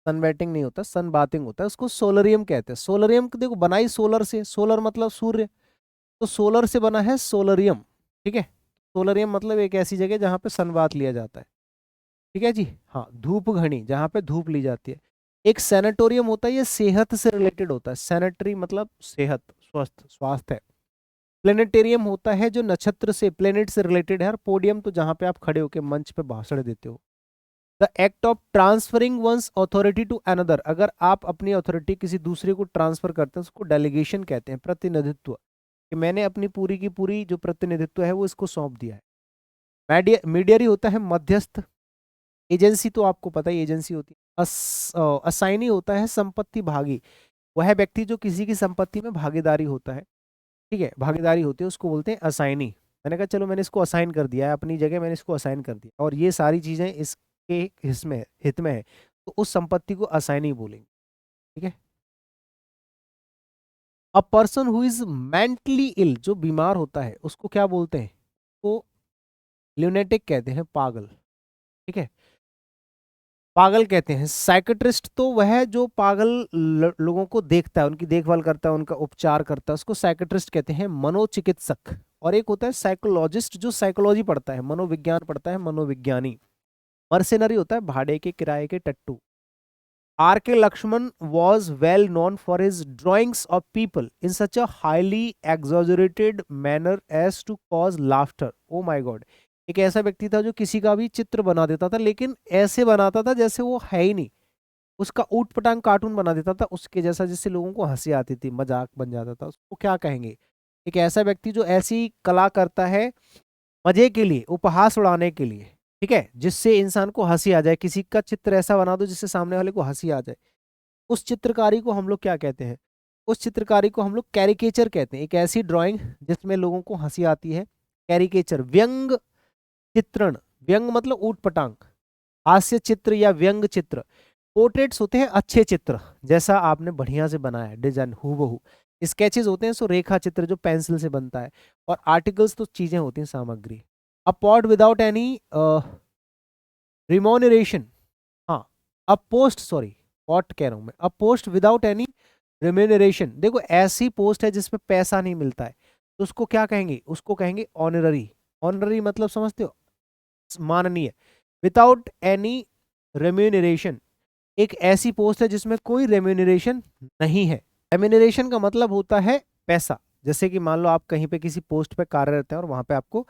सन बेटिंग नहीं होता, सन बाथिंग होता है, उसको सोलरियम कहते हैं। सोलरियम देखो बनाई सोलर से, सोलर मतलब सूर्य, तो सोलर से बना है सोलरियम। ठीक है, सोलरियम मतलब एक ऐसी जगह जहाँ पे सन बाथ लिया जाता है। ठीक है जी, हाँ, धूप घड़ी, जहाँ पे धूप ली जाती है। एक सैनिटोरियम होता है, ये सेहत से रिलेटेड होता है, सैनिटरी मतलब सेहत, स्वस्थ, स्वास्थ्य है। प्लेनेटेरियम होता है जो नक्षत्र से, प्लेनेट से रिलेटेड है। और पोडियम तो जहाँ पे आप खड़े होकर मंच पे भाषण देते हो। The act of transferring one's authority to another, अगर आप अपनी अथॉरिटी किसी दूसरे को ट्रांसफर करते हैं उसको डेलीगेशन कहते हैं, प्रतिनिधित्व, कि मैंने अपनी पूरी की पूरी जो प्रतिनिधित्व है वो इसको सौंप दिया है। मीडियरी होता है मध्यस्थ। एजेंसी तो आपको पता ही, एजेंसी होती है। असाइनी होता है संपत्ति भागी, वह व्यक्ति जो किसी की संपत्ति में भागीदारी होता है। ठीक है, भागीदारी होती है, उसको बोलते हैं असाइनी। मैंने कहा चलो मैंने इसको असाइन कर दिया है अपनी जगह, मैंने इसको असाइन कर दिया और ये सारी चीजें इसके हित में है, तो उस संपत्ति को असाइनी बोलेंगे। ठीक है, a person who is mentally ill, जो बीमार होता है उसको क्या बोलते हैं, वो ल्यूनेटिक कहते हैं, पागल। ठीक है, पागल कहते हैं। साइकेट्रिस्ट तो वह जो पागल लोगों को देखता है, उनकी देखभाल करता है, उनका उपचार करता है, उसको साइकेट्रिस्ट कहते हैं, मनोचिकित्सक। और एक होता है साइकोलॉजिस्ट, जो साइकोलॉजी पढ़ता है, मनोविज्ञान पढ़ता है, मनोविज्ञानी। मर्सेनरी होता है भाड़े के, किराए के टट्टू। R K Laxman was well known for his drawings of people in such a highly exaggerated manner as to cause laughter. Oh my God, एक ऐसा व्यक्ति था जो किसी का भी चित्र बना देता था, लेकिन ऐसे बनाता था जैसे वो है ही नहीं। उसका ऊट पटांग कार्टून बना देता था उसके जैसा, जिससे लोगों को हंसी आती थी, मजाक बन जाता था। उसको क्या कहेंगे? एक ऐसा व्यक्ति जो ऐसी कला करता है मजे के लिए, उपहास उड़ाने के लिए, ठीक है, जिससे इंसान को हंसी आ जाए। किसी का चित्र ऐसा बना दो जिससे सामने वाले को हंसी आ जाए, उस चित्रकारी को हम लोग क्या कहते हैं? उस चित्रकारी को हम लोग कैरिकेचर कहते हैं। एक ऐसी ड्राइंग जिसमें लोगों को हंसी आती है, कैरिकेचर, व्यंग चित्रण। व्यंग मतलब ऊट पटांग, हास्य चित्र या व्यंग चित्र। पोर्ट्रेट्स होते हैं अच्छे चित्र, जैसा आपने बढ़िया से बनाया है, डिजाइन हूबहू। स्केचेस होते हैं सो रेखा चित्र जो पेंसिल से बनता है। और आर्टिकल्स तो चीजें होती हैं, सामग्री। अ पॉट विदाउट एनी रिमोनरेशन, हाँ, अ पोस्ट, सॉरी, पॉट कह रहा हूं मैं, अ पोस्ट विदाउट एनी रिम्यूनरेशन। देखो ऐसी पोस्ट है जिसमें पैसा नहीं मिलता है, तो उसको क्या कहेंगे? उसको कहेंगे ऑनररी। ऑनररी मतलब समझते हो? माननीय। विदाउट एनी रेम्यूनरेशन, एक ऐसी पोस्ट है जिसमें कोई रेम्यूनरेशन नहीं है। रेम्यूनरेशन का मतलब होता है पैसा। जैसे कि मान लो आप कहीं पे किसी पोस्ट पे कार्यरत हैं और वहां पे आपको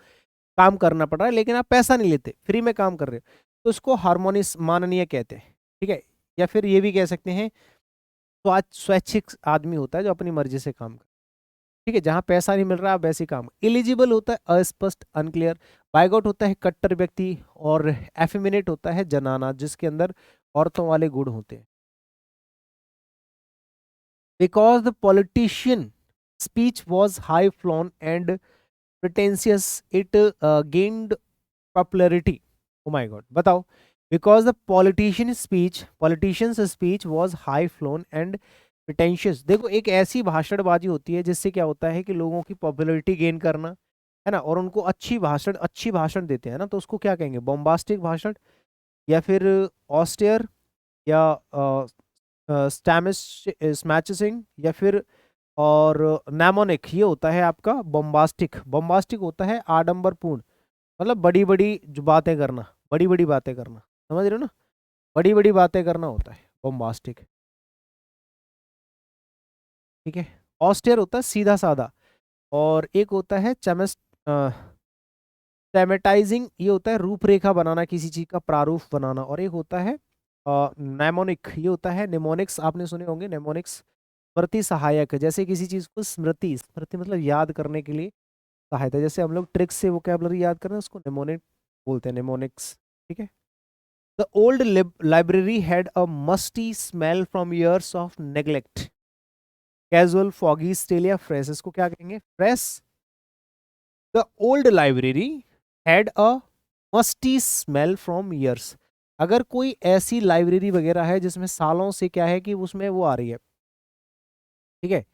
काम करना पड़ रहा है, लेकिन आप पैसा नहीं लेते, फ्री में काम कर रहे हो, तो उसको हार्मोनियस, माननीय कहते हैं, ठीक है। या फिर ये भी कह सकते हैं स्वैच्छिक आदमी होता है जो अपनी मर्जी से काम कर, ठीक है। जहां पैसा नहीं मिल रहा, आप वैसे ही काम। इलिजिबल होता है अस्पष्ट, अनक्लियर। बाइगॉट होता है कट्टर व्यक्ति। और एफिमिनेट होता है जनाना, जिसके अंदर औरतों वाले गुण होते हैं। Because the politician speech was high phloem and pretentious, it gained popularity. Oh my god, बताओ। Because the politician's speech was high flown and pretentious। देखो एक ऐसी भाषणबाजी होती है जिससे क्या होता है कि लोगों की पॉपुलैरिटी गेन करना है ना, और उनको अच्छी भाषण देते हैं ना, तो उसको क्या कहेंगे? बॉम्बास्टिक भाषण, या फिर ऑस्टियर, या स्मैचिंग, या फिर और नेमोनिक। ये होता है आपका बॉम्बास्टिक। बॉम्बास्टिक होता है आडंबरपूर्ण, मतलब बड़ी बड़ी जो बातें करना, बड़ी बड़ी बातें करना, समझ रहे हो ना? बड़ी बड़ी बातें करना होता है बॉम्बास्टिक, ठीक है। ऑस्टियर होता है सीधा साधा। और एक होता है चैमेटाइजिंग, ये होता है रूपरेखा बनाना, किसी चीज का प्रारूप बनाना। और एक होता है नेमोनिक, ये होता है, नेमोनिक्स आपने सुने होंगे, नेमोनिक्स स्मृति सहायक है। जैसे किसी चीज को स्मृति, स्मृति मतलब याद करने के लिए सहायता। जैसे हम लोग ट्रिक्स से वोकैबुलरी याद कर रहे हैं, उसको नेमोनिक बोलते हैं, नेमोनिक्स, ठीक है। The old library had a musty smell from years of neglect. Casual, foggy, still या फ्रेश, इसको क्या कहेंगे? Fresh. The old library had a musty smell from years. अगर कोई ऐसी लाइब्रेरी वगैरह है जिसमें सालों से क्या है कि उसमें वो आ रही है, ठीक है,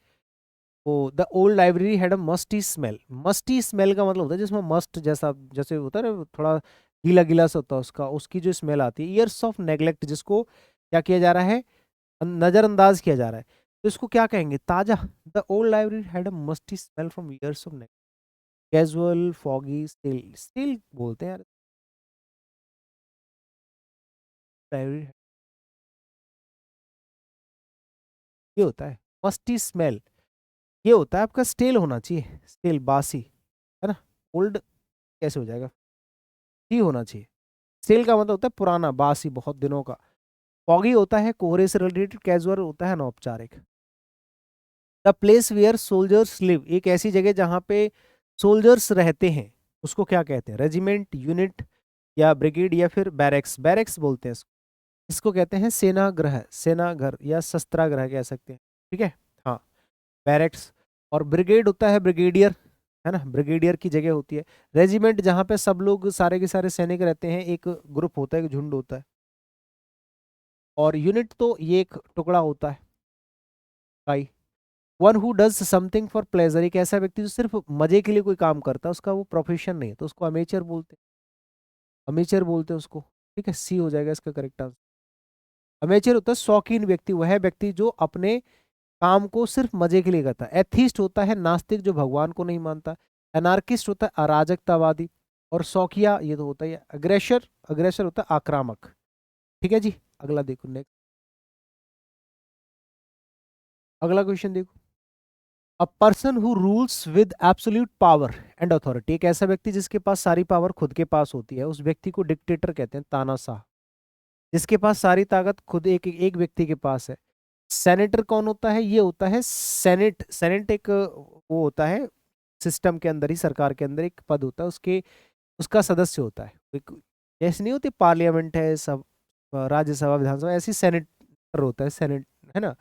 वो the old library had a musty smell. Musty smell का मतलब होता है जिसमें मस्ट जैसा, जैसे होता है ना, थोड़ा गीला गीला सा होता है उसका, उसकी जो स्मेल आती है। ईयर्स ऑफ नेग्लेक्ट, जिसको क्या किया जा रहा है? नजरअंदाज किया जा रहा है, तो इसको क्या कहेंगे? ताजा। The old library had a musty smell from years of neglect. Casual, foggy, still, still बोलते हैं यार लाइब्रेरी। ये होता है मस्टी स्मेल, ये होता है आपका स्टेल होना चाहिए, स्टेल बासी, है ना। ओल्ड कैसे हो जाएगा? ही होना चाहिए। स्टेल का मतलब होता है पुराना, बासी, बहुत दिनों का। फॉगी होता है कोहरे से रिलेटेड। कैजुअल होता है अनौपचारिक। The place where soldiers live, एक ऐसी जगह जहां पे सोल्जर्स रहते हैं, उसको क्या कहते हैं? रेजिमेंट, यूनिट, या ब्रिगेड, या फिर बैरेक्स। बैरेक्स बोलते हैं इसको। इसको कहते हैं सेनागृह, सेनाघर, या शस्त्रागृह कह सकते हैं, ठीक है। हाँ, बैरेक्स। और ब्रिगेड होता है ब्रिगेडियर, है ना, ब्रिगेडियर की जगह होती है। रेजिमेंट जहां पे सब लोग सारे के सारे सैनिक रहते हैं, एक ग्रुप होता है, एक झुंड होता है। और यूनिट तो ये एक टुकड़ा होता है, भाई। One who does something for pleasure, एक ऐसा व्यक्ति जो सिर्फ मजे के लिए कोई काम करता है, उसका वो प्रोफेशन नहीं है, तो उसको अमेचर बोलते हैं। अमेचर बोलते हैं उसको, ठीक है। सी हो जाएगा इसका करेक्ट आंसर। अमेचर होता है शौकीन व्यक्ति, वह व्यक्ति जो अपने काम को सिर्फ मजे के लिए करता है। एथीस्ट होता है नास्तिक, जो भगवान को नहीं मानता। एनार्किस्ट होता है अराजकतावादी। और शौकिया ये तो होता ही है। अग्रेसर, अग्रेसर होता है आक्रामक। ठीक है जी, अगला देखो, नेक्स्ट अगला क्वेश्चन देखो। अ person who rules with absolute power and authority, एक ऐसा व्यक्ति जिसके पास सारी पावर खुद के पास होती है, उस व्यक्ति को डिक्टेटर कहते हैं, तानाशाह। जिसके पास सारी ताकत खुद एक एक व्यक्ति के पास है। सेनेटर कौन होता है? ये होता है सेनेट। सेनेट एक वो होता है सिस्टम के अंदर ही, सरकार के अंदर एक पद होता है, उसके उसका सदस्य होता है। एक जैसे नहीं होती पार्लियामेंट है, सब राज्यसभा विधानसभा, ऐसी सेनेटर होता है, सेनेट है ना।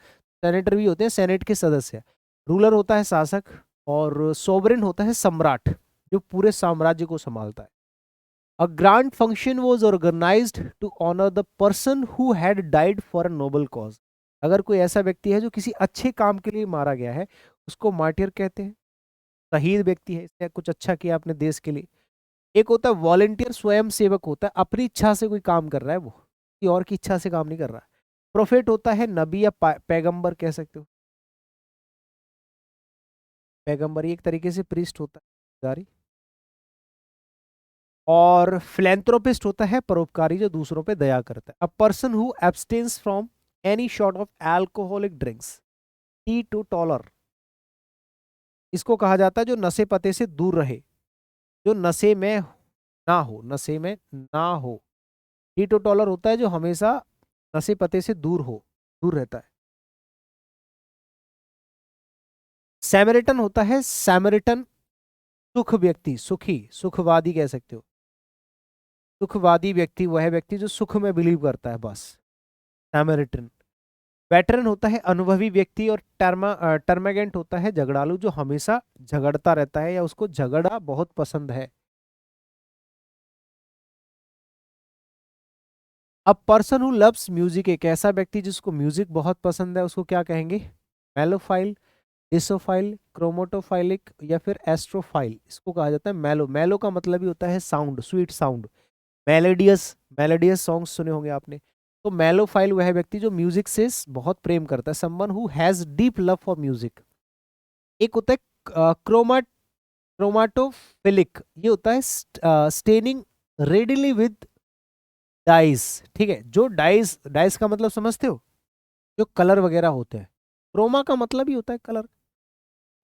सेनेटर भी होते हैं सेनेट के सदस्य। रूलर होता है शासक, और सोवरेन होता है सम्राट, जो पूरे साम्राज्य को संभालता है। A grand function was organized to honor the person who had died for a noble cause. अगर कोई ऐसा व्यक्ति है जो किसी अच्छे काम के लिए मारा गया है, उसको मार्टियर कहते हैं, शहीद व्यक्ति है, इसने कुछ अच्छा किया अपने देश के लिए। एक होता है वॉलेंटियर, स्वयं सेवक होता है, अपनी इच्छा से कोई काम कर रहा है, वो किसी और की इच्छा से काम नहीं कर रहा है। प्रोफेट होता है नबी या पैगंबर कह सकते हो। पैगंबर एक तरीके से प्रीस्ट होता है, जारी। और फिलेंथ्रोपिस्ट होता है परोपकारी, जो दूसरों पे दया करता है। A person who abstains from any sort of alcoholic drinks, teetotaller, इसको कहा जाता है जो नशे पते से दूर रहे, जो नशे में ना हो, नशे में ना हो। टी टू टॉलर होता है जो हमेशा नशे पते से दूर हो, दूर रहता है। सैमरिटन होता है, सैमरिटन सुख व्यक्ति, सुखी, सुखवादी कह सकते हो। सुखवादी व्यक्ति वह व्यक्ति जो सुख में बिलीव करता है, बस सैमरिटन। वेटरन होता है अनुभवी व्यक्ति, और टर्मागेंट होता है झगड़ालू, जो हमेशा झगड़ता रहता है या उसको झगड़ा बहुत पसंद है। अब पर्सन हु लव्स म्यूजिक, एक ऐसा व्यक्ति जिसको म्यूजिक बहुत पसंद है, उसको क्या कहेंगे? मेलोफाइल, डिसोफाइल, क्रोमोटोफाइलिक, या फिर एस्ट्रोफाइल, इसको कहा जाता है मेलो। मेलो का मतलब ही होता है sound, sweet sound, melodious, melodious songs सुने होंगे आपने। तो मेलोफाइल वह व्यक्ति जो म्यूजिक से बहुत प्रेम करता है, someone who has deep love for music. एक होता है क्रोमाटोफिलिक, ये होता है स्टेनिंग रेडिली विद डाइस। ठीक है, जो डाइस, डाइस का मतलब समझते हो, जो कलर वगैरह होते हैं। क्रोमा का मतलब ही होता है कलर।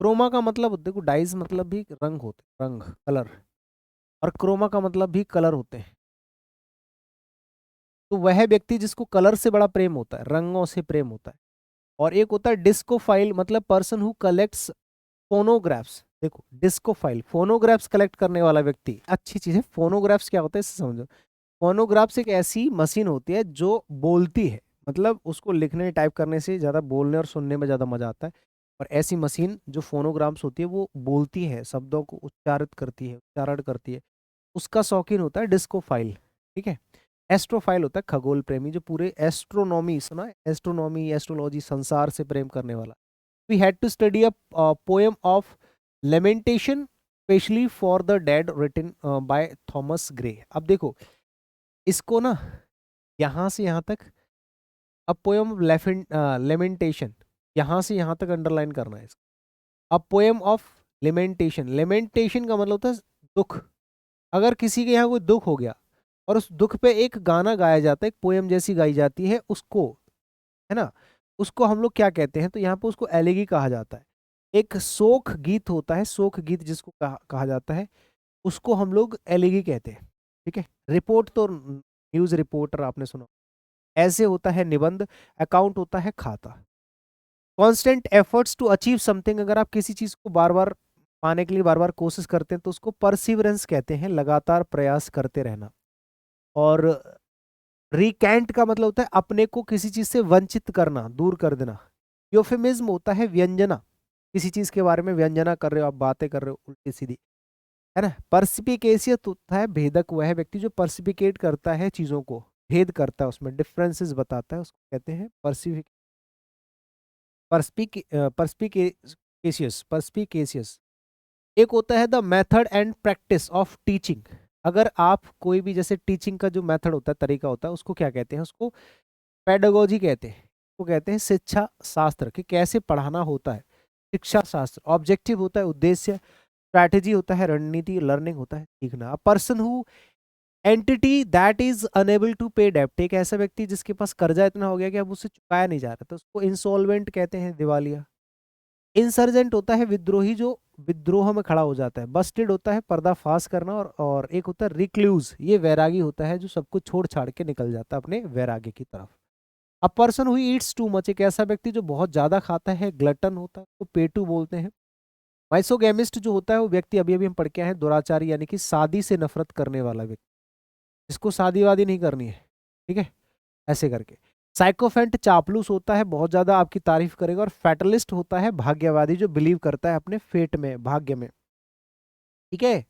क्रोमा का मतलब देखो, डाइस मतलब भी रंग होते हैं, रंग, कलर, और क्रोमा का मतलब भी कलर होते हैं। तो वह व्यक्ति जिसको कलर से बड़ा प्रेम होता है, रंगों से प्रेम होता है। और एक होता है डिस्कोफाइल, मतलब पर्सन हु कलेक्ट्स फोनोग्राफ्स। देखो, डिस्कोफाइल फोनोग्राफ्स कलेक्ट करने वाला व्यक्ति, अच्छी चीज है। फोनोग्राफ्स क्या होता है इससे समझो। फोनोग्राफ्स एक ऐसी मशीन होती है जो बोलती है, मतलब उसको लिखने टाइप करने से ज्यादा बोलने और सुनने में ज्यादा मजा आता है। और ऐसी मशीन जो फोनोग्राफ्स होती है वो बोलती है, शब्दों को उच्चारित करती है, उच्चारण करती है, उसका शौकीन होता है डिस्कोफाइल। ठीक है। एस्ट्रोफाइल होता है खगोल प्रेमी, जो पूरे एस्ट्रोनॉमी, सुना है, एस्ट्रोनॉमी, एस्ट्रोलॉजी, संसार से प्रेम करने वाला। We had to study a poem of lamentation specially for the dead written by Thomas Gray. अब देखो इसको ना, यहाँ से यहाँ तक, अब पोएम ऑफ लेमेंटेशन, यहाँ से यहाँ तक अंडरलाइन करना है इसको। अब पोएम ऑफ लेमेंटेशन, लेमेंटेशन का मतलब होता है दुख। अगर किसी के यहाँ कोई दुख हो गया और उस दुख पे एक गाना गाया जाता है, एक पोएम जैसी गाई जाती है, उसको, है ना, उसको हम लोग क्या कहते हैं? तो यहाँ पे उसको एलेगी कहा जाता है। एक शोक गीत होता है, शोक गीत जिसको कहा जाता है, उसको हम लोग एलेगी कहते हैं। ठीक है। रिपोर्ट तो न्यूज रिपोर्टर आपने सुना। ऐसे होता है निबंध। अकाउंट होता है खाता। Constant efforts to achieve something, अगर आप किसी चीज को बार बार पाने के लिए बार बार कोशिश करते हैं तो उसको परसिवरेंस कहते हैं, लगातार प्रयास करते रहना। और रिकैंट का मतलब होता है अपने को किसी चीज से वंचित करना, दूर कर देना। यूफेमिज्म होता है व्यंजना, किसी चीज के बारे में व्यंजना कर रहे हो, आप बातें कर रहे हो उल्टी सीधी, है ना। पर्सिपिकेशियस होता है भेदक, वह व्यक्ति जो पर्सिपिकेट करता है चीजों को, भेद करता है, उसमें डिफरेंसेस बताता है, उसको कहते हैं पर्सपिकेशियस, पर्सपिकेशियस। एक होता है the method and practice of teaching. अगर आप कोई भी, जैसे टीचिंग का जो मेथड होता है, तरीका होता है, उसको क्या कहते हैं? उसको पेडागोजी कहते हैं। वो कहते हैं शिक्षा शास्त्र, कि कैसे पढ़ाना होता है, शिक्षा शास्त्र। ऑब्जेक्टिव होता है उद्देश्य, स्ट्रैटेजी होता है रणनीति, लर्निंग होता है सीखना। A person who entity that is unable to pay डेप्ट, एक ऐसा व्यक्ति जिसके पास कर्जा इतना हो गया कि अब उससे चुकाया नहीं जा रहा, तो उसको इंसॉल्वेंट कहते हैं, दिवालिया। इंसर्जेंट होता है विद्रोही, जो विद्रोह में खड़ा हो जाता है। बस्टेड होता है पर्दाफाश करना, और एक होता है रिक्लूज, ये वैरागी होता है जो सब कुछ छोड़ छाड़ के निकल जाता है अपने वैराग्य की तरफ। अ person who Yeats too much, एक ऐसा व्यक्ति जो बहुत ज्यादा खाता है, ग्लटन होता है, तो पेटू बोलते हैं। माइसोगेमिस्ट जो होता है वो व्यक्ति, अभी अभी हम पढ़ के आए हैं, दुराचारी यानी कि शादी से नफरत करने वाला व्यक्ति, जिसको शादी वादी नहीं करनी है, ठीक है, ऐसे करके। साइकोफेंट चापलूस होता है, बहुत ज्यादा आपकी तारीफ करेगा। और फैटलिस्ट होता है भाग्यवादी, जो बिलीव करता है अपने फेट में, भाग्य में, ठीक है।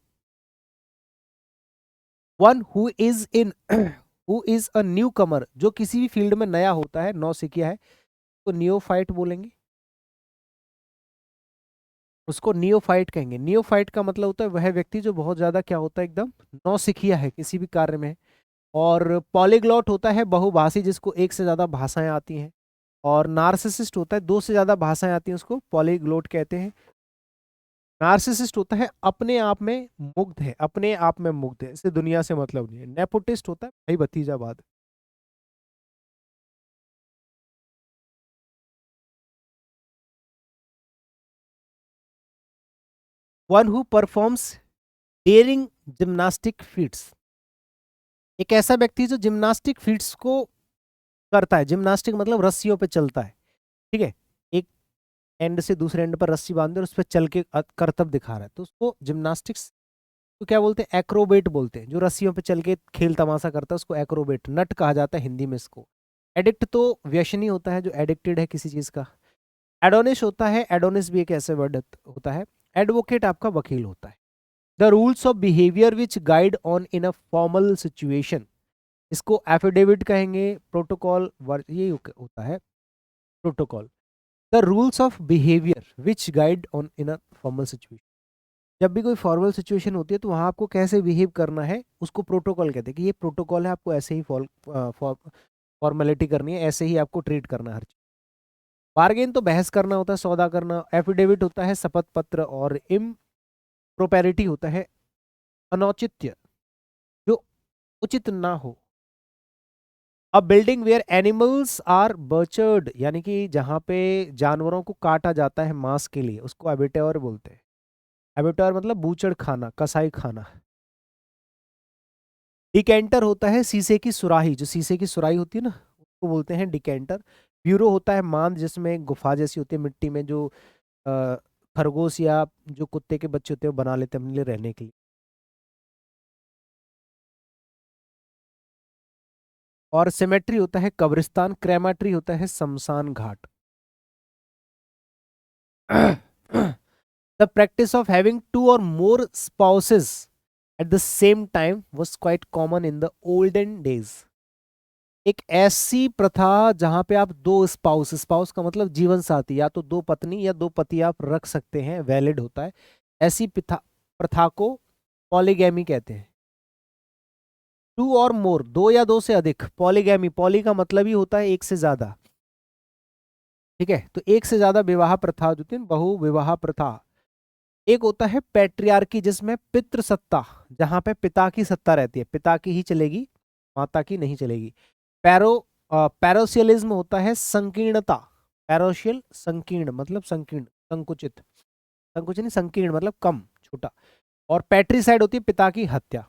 One who is in who is a newcomer, जो किसी भी फील्ड में नया होता है, नौ सिखिया है, तो नियोफाइट बोलेंगे, उसको नियोफाइट कहेंगे। नियोफाइट का मतलब होता है वह व्यक्ति जो बहुत ज्यादा क्या होता है, एकदम नौसिखिया है किसी भी कार्य में। और पॉलीग्लॉट होता है बहुभाषी, जिसको एक से ज्यादा भाषाएं आती हैं। और नार्सिसिस्ट होता है दो से ज्यादा भाषाएं आती हैं, उसको पॉलीग्लोट कहते हैं। नार्सिसिस्ट होता है अपने आप में मुग्ध है, अपने आप में मुग्ध है, इसे दुनिया से मतलब नहीं है। नेपोटिस्ट होता है भाई भतीजावाद। One who performs daring gymnastic feats, एक ऐसा व्यक्ति जो जिम्नास्टिक फीट्स को करता है। जिम्नास्टिक मतलब रस्सियों पे चलता है, ठीक है, एक एंड से दूसरे एंड पर रस्सी बांधे और उस पर चल के करतब दिखा रहा है, तो उसको जिम्नास्टिक्स तो क्या बोलते हैं, एक्रोबेट बोलते हैं। जो रस्सियों पे चल के खेल तमाशा करता है उसको एक्रोबेट, नट कहा जाता है हिंदी में इसको। एडिक्ट तो व्यसनी होता है जो एडिक्टेड है किसी चीज का। एडोनिश होता है, एडोनिस भी एक ऐसे वर्ड होता है। एडवोकेट आपका वकील होता है। The rules of behaviour which guide on in a formal situation, इसको एफिडेविट कहेंगे, प्रोटोकॉल, ये होता है protocol. The rules of behaviour which guide on in a formal situation, जब भी कोई फॉर्मल सिचुएशन होती है तो वहां आपको कैसे बिहेव करना है उसको प्रोटोकॉल कहते हैं, कि ये प्रोटोकॉल है, आपको ऐसे ही फॉर्मेलिटी करनी है, ऐसे ही आपको ट्रीट करना है हर चीज। बार्गेन तो बहस करना होता है, सौदा करना। एफिडेविट होता है शपथ पत्र। और इम्प्रोपेरिटी होता है अनौचित्य, जो उचित ना हो। अब बिल्डिंग वेयर एनिमल्स आर बर्चर्ड, यानी कि जहाँ पे जानवरों को काटा जाता है मांस के लिए, उसको एबिटेवर बोलते हैं। एबिटेवर मतलब बूचड़ खाना, कसाई खाना। डिकेंटर होता है शीशे की सुराही, जो शीशे की सुराही होती है ना, उसको बोलते हैं डिकेंटर। ब्यूरो होता है मांद, जिसमें गुफा जैसी होती है मिट्टी में, जो अ, खरगोश या जो कुत्ते के बच्चे होते हैं वो बना लेते हैं अपने लिए रहने के लिए। और सिमेट्री होता है कब्रिस्तान। क्रेमाट्री होता है शमशान घाट। The practice of having two और more spouses at the same time was quite common in the olden days, एक ऐसी प्रथा जहां पे आप दो स्पाउस, स्पाउस का मतलब जीवन साथी, या तो दो पत्नी या दो पति आप रख सकते हैं, वैलिड होता है। ऐसी प्रथा प्रथा को पॉलीगैमी कहते हैं। टू और मोर, दो या दो से अधिक। पॉलीगैमी, पॉली का मतलब ही होता है एक से ज्यादा, ठीक है, तो एक से ज्यादा विवाह प्रथा जो थी, बहु विवाह प्रथा। एक होता है पैट्रियार्की, जिसमें पितृ सत्ता, जहां पे पिता की सत्ता रहती है, पिता की ही चलेगी, माता की नहीं चलेगी। पैरो पैरोसियलिज्म होता है संकीर्णता। पैरोशियल संकीर्ण मतलब संकीर्ण, संकुचित, संकुचित नहीं, संकीर्ण मतलब कम, छोटा। और पैट्रीसाइड होती है पिता की हत्या।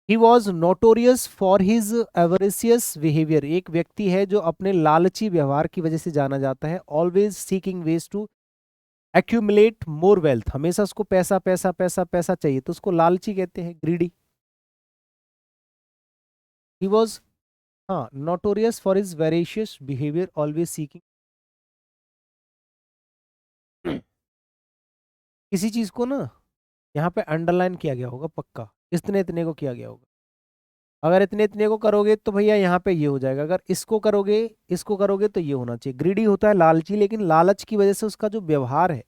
He was notorious for his avaricious behaviour, एक व्यक्ति है जो अपने लालची व्यवहार की वजह से जाना जाता है। Always seeking ways to accumulate more wealth, हमेशा उसको पैसा पैसा पैसा पैसा चाहिए, तो उसको लालची कहते हैं, ग्रीडी। ही वॉज, हाँ, notorious for his voracious behaviour, always seeking. किसी चीज को ना यहाँ पे अंडरलाइन किया गया होगा पक्का, इतने इतने को किया गया होगा। अगर इतने इतने को करोगे तो भैया यहाँ पे ये हो जाएगा, अगर इसको करोगे तो ये होना चाहिए। ग्रीडी होता है लालची, लेकिन लालच की वजह से उसका जो व्यवहार है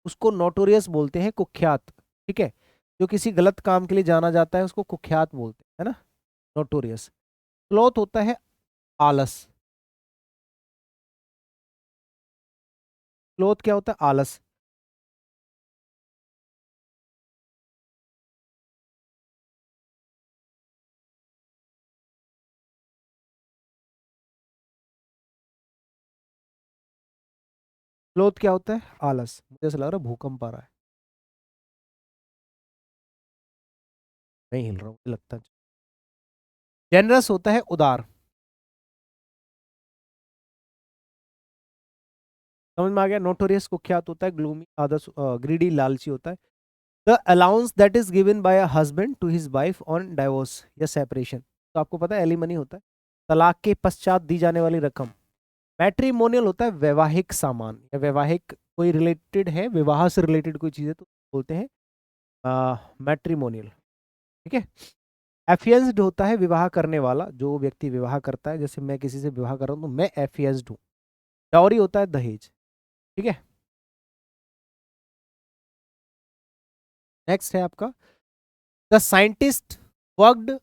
उसको नोटोरियस बोलते हैं, कुख्यात, ठीक है। जो किसी गलत काम के लिए जाना जाता है उसको कुख्यात बोलते हैं, है ना, नोटोरियस। स्लॉथ होता है आलस। क्लोथ क्या होता है? आलस। क्लोथ क्या होता है? आलस। मुझे ऐसा लग रहा है भूकंप आ रहा है। नहीं हिल रहा हूँ, मुझे लगता है। जेनरस होता है उदार। समझ में आ गया। नोटोरियस कुख्यात होता है, ग्लूमी आदर्श ग्रीडी लालची होता है। The allowance that is given by a husband to his wife on divorce या सेपरेशन, तो आपको पता है एलिमनी होता है, तलाक के पश्चात दी जाने वाली रकम। मैट्रिमोनियल होता है वैवाहिक सामान या वैवाहिक कोई रिलेटेड है, विवाह से रिलेटेड कोई चीज है तो बोलते हैं मैट्रिमोनियल। ठीक है। एफियंस्ड होता है विवाह करने वाला, जो व्यक्ति विवाह करता है, जैसे मैं किसी से विवाह कर रहा हूँ तो मैं एफियंस्ड हूँ। डाउरी होता है दहेज। ठीक है। नेक्स्ट है आपका, the scientist worked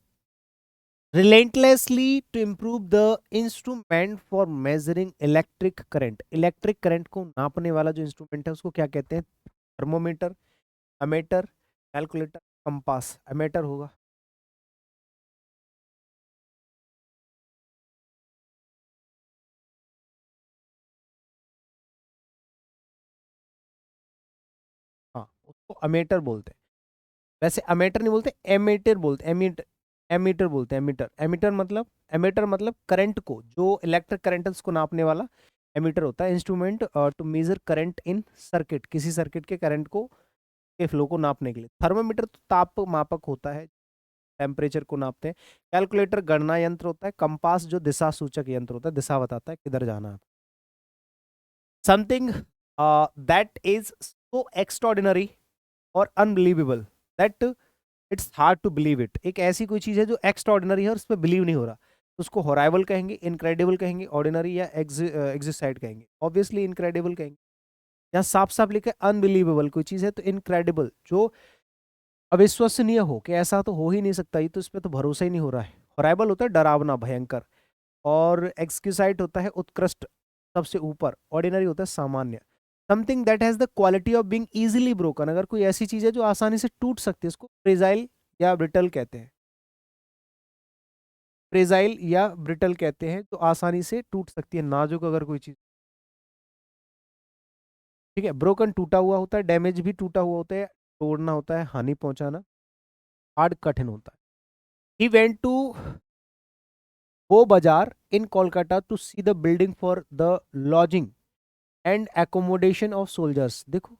relentlessly to improve the instrument for measuring electric current। Electric current को नापने वाला जो इंस्ट्रूमेंट है उसको क्या कहते हैं? Thermometer, ammeter, calculator, compass. Ammeter होगा। हाँ, उसको अमेटर बोलते हैं। वैसे अमेटर नहीं बोलते, एमीटर बोलते, एमीटर। एमीटर बोलते हैं, एमीटर। एमीटर मतलब, एमीटर मतलब करंट को, जो इलेक्ट्रिक करंट है उसको नापने वाला एमीटर होता है। Instrument to measure current in circuit, किसी सर्किट के करंट को, के फ्लो को नापने के लिए। थर्मोमीटर तो ताप मापक होता है, टेम्परेचर को नापते हैं। कैलकुलेटर गणना यंत्र होता है। कंपास जो दिशा सूचक यंत्र होता है, दिशा बताता है किधर जाना है। Something that is so extraordinary और unbelievable that it's hard to believe it. एक ऐसी कोई चीज है जो एक्स्ट्रॉर्डिनरी है और उस पर बिलीव नहीं हो रहा, तो उसको हॉराइबल कहेंगे, इनक्रेडिबल कहेंगे, ऑर्डिनरी या एग्जिसाइड कहेंगे। ऑब्वियसली इनक्रेडिबल कहेंगे। यहाँ साफ साफ लिखा है अनबिलीवेबल कोई चीज है तो इनक्रेडिबल, जो अविश्वसनीय हो कि ऐसा तो हो ही नहीं सकता, ये तो इस पे तो भरोसा ही नहीं हो रहा है। हॉराइबल होता है डरावना, भयंकर। और एक्सक्यूसाइट होता है उत्कृष्ट, सबसे ऊपर। ऑर्डिनरी होता है सामान्य। Something that has the quality of being easily broken, अगर कोई ऐसी चीज है जो आसानी से टूट सकती है, उसको फ्रेजाइल या ब्रिटल कहते हैं। फ्रेजाइल या ब्रिटल कहते हैं, तो आसानी से टूट सकती है, नाजुक अगर कोई चीज। ठीक है। ब्रोकन टूटा हुआ होता है, डैमेज भी टूटा हुआ होता है, तोड़ना होता है, हानि पहुंचाना। हार्ड कठिन होता है। ही वेंट टू वो bazaar in Kolkata to see the building for the lodging and accommodation of soldiers. देखो,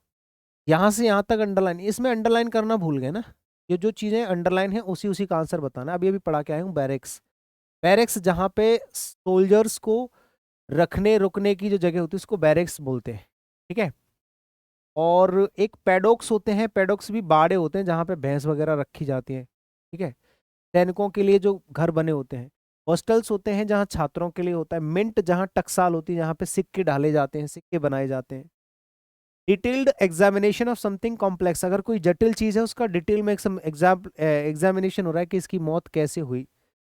यहां से यहां तक अंडरलाइन, इसमें अंडरलाइन करना भूल गए ना। ये जो चीजें अंडरलाइन है उसी उसी का आंसर बताना। अभी अभी पढ़ा के आया हूँ, बैरेक्स। बैरेक्स जहां पे सोल्जर्स को रखने रुकने की जो जगह होती है उसको बैरेक्स बोलते हैं। ठीक है। और एक पैडॉक्स होते हैं, पैडॉक्स भी बाड़े होते हैं जहां पे भैंस वगैरह रखी जाती हैं। ठीक है। सैनिकों के लिए जो घर बने होते हैं। हॉस्टल्स होते हैं जहाँ छात्रों के लिए होता है। मिंट जहाँ टकसाल होती है, जहाँ पे सिक्के डाले जाते हैं, सिक्के बनाए जाते हैं। Detailed examination of something complex, अगर कोई जटिल चीज है उसका डिटेल में एग्जामिनेशन हो रहा है कि इसकी मौत कैसे हुई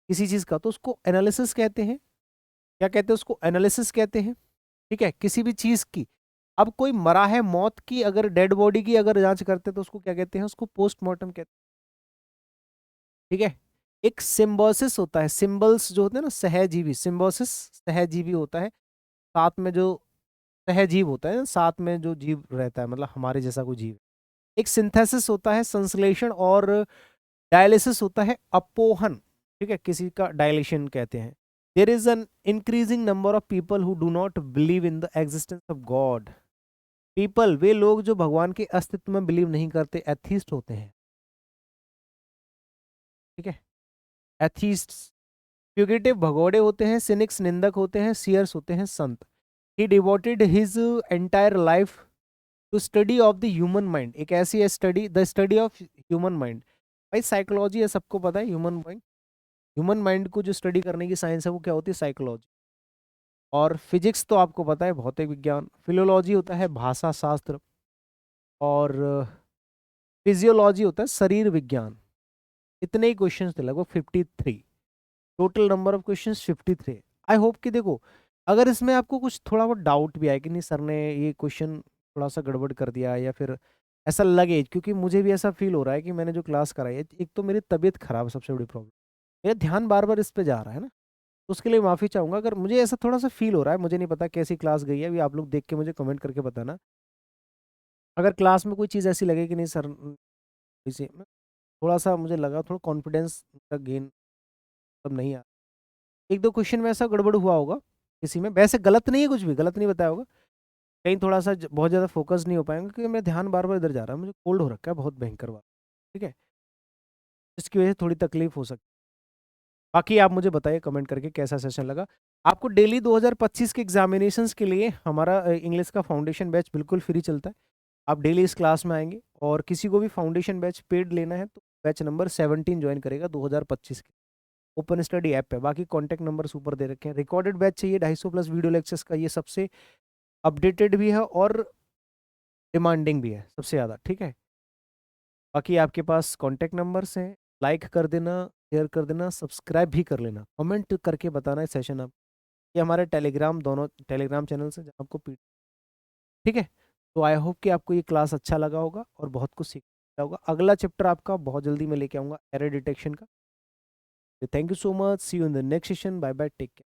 किसी चीज का, तो उसको एनालिसिस कहते हैं। क्या कहते हैं उसको? एनालिसिस कहते हैं। ठीक है। किसी भी चीज की, अब कोई मरा है, मौत की अगर डेड बॉडी की अगर जांच करते हैं तो उसको क्या कहते हैं? उसको पोस्टमार्टम कहते हैं। ठीक है। एक सिम्बोसिस होता है, सिंबल्स जो होते हैं ना, सहजीवी। सिम्बोसिस सहजीवी होता है, साथ में जो सहजीव होता है, साथ में जो जीव रहता है, मतलब हमारे जैसा कोई जीव। एक सिंथेसिस होता है, संश्लेषण। और डायलिसिस होता है अपोहन। ठीक है, किसी का डायलेशन कहते हैं। There is an increasing number of people who do not believe in the existence of God. People, वे लोग जो भगवान के अस्तित्व में बिलीव नहीं करते, एथीस्ट होते हैं। ठीक है। एथीस्ट। फ्यूगिटिव भगोड़े होते हैं। सिनिक्स निंदक होते हैं। सीयर्स होते हैं संत। He devoted his entire life to study of the human mind. एक ऐसी है study, the study of human mind. भाई साइकोलॉजी है, सबको पता है। ह्यूमन माइंड, ह्यूमन माइंड को जो स्टडी करने की साइंस है वो क्या होती है? साइकोलॉजी। और फिजिक्स तो आपको पता है, भौतिक विज्ञान। फिलोलॉजी होता है भाषा शास्त्र। और फिजियोलॉजी होता है शरीर विज्ञान। इतने ही क्वेश्चन थे, लगभग 53। Total number of questions 53। I hope कि देखो, अगर इसमें आपको कुछ थोड़ा बहुत डाउट भी आए कि नहीं सर ने ये क्वेश्चन थोड़ा सा गड़बड़ कर दिया, या फिर ऐसा लगे, क्योंकि मुझे भी ऐसा फील हो रहा है कि मैंने जो क्लास कराई है, एक तो मेरी तबीयत खराब है, सबसे बड़ी प्रॉब्लम, मेरा ध्यान बार बार इस पे जा रहा है ना, तो उसके लिए माफ़ी चाहूंगा अगर मुझे ऐसा थोड़ा सा फील हो रहा है। मुझे नहीं पता कैसी क्लास गई है, अभी आप लोग देख के मुझे कमेंट करके बताना। अगर क्लास में कोई चीज़ ऐसी लगे कि नहीं सर, इसी थोड़ा सा मुझे लगा, थोड़ा कॉन्फिडेंस का गेन तब नहीं आ, एक दो क्वेश्चन में ऐसा गड़बड़ हुआ होगा किसी में, वैसे गलत नहीं है, कुछ भी गलत नहीं बताया होगा, कहीं थोड़ा सा बहुत ज़्यादा फोकस नहीं हो पाएंगे, क्योंकि मेरा ध्यान बार बार इधर जा रहा है, मुझे कोल्ड हो रखा है बहुत भयंकर वाला, ठीक है, इसकी वजह से थोड़ी तकलीफ हो सकती है। बाकी आप मुझे बताइए कमेंट करके कैसा सेशन लगा आपको। डेली 2025 के एग्जामिनेशंस के लिए हमारा इंग्लिश का फाउंडेशन बैच बिल्कुल फ्री चलता है। आप डेली इस क्लास में आएंगे, और किसी को भी फाउंडेशन बैच पेड लेना है तो बैच नंबर 17 ज्वाइन करेगा 2025 के, ओपन स्टडी ऐप पे। बाकी कॉन्टैक्ट नंबर ऊपर दे रखे हैं। रिकॉर्डेड बैच चाहिए 250 प्लस वीडियो लेक्चर्स का, ये सबसे अपडेटेड भी है और डिमांडिंग भी है सबसे ज़्यादा, ठीक है। बाकी आपके पास कॉन्टैक्ट नंबर्स हैं, लाइक कर देना, शेयर कर देना, सब्सक्राइब भी कर लेना, कमेंट करके बताना इस सेशन आप। ये हमारे टेलीग्राम, दोनों टेलीग्राम चैनल से जहाँ आपको ठीक है। तो आई होप कि आपको ये क्लास अच्छा लगा होगा और बहुत कुछ सीखा होगा। अगला चैप्टर आपका बहुत जल्दी मैं लेके आऊँगा, एरर डिटेक्शन का। Thank you so much, see you in the next session, bye bye, take care.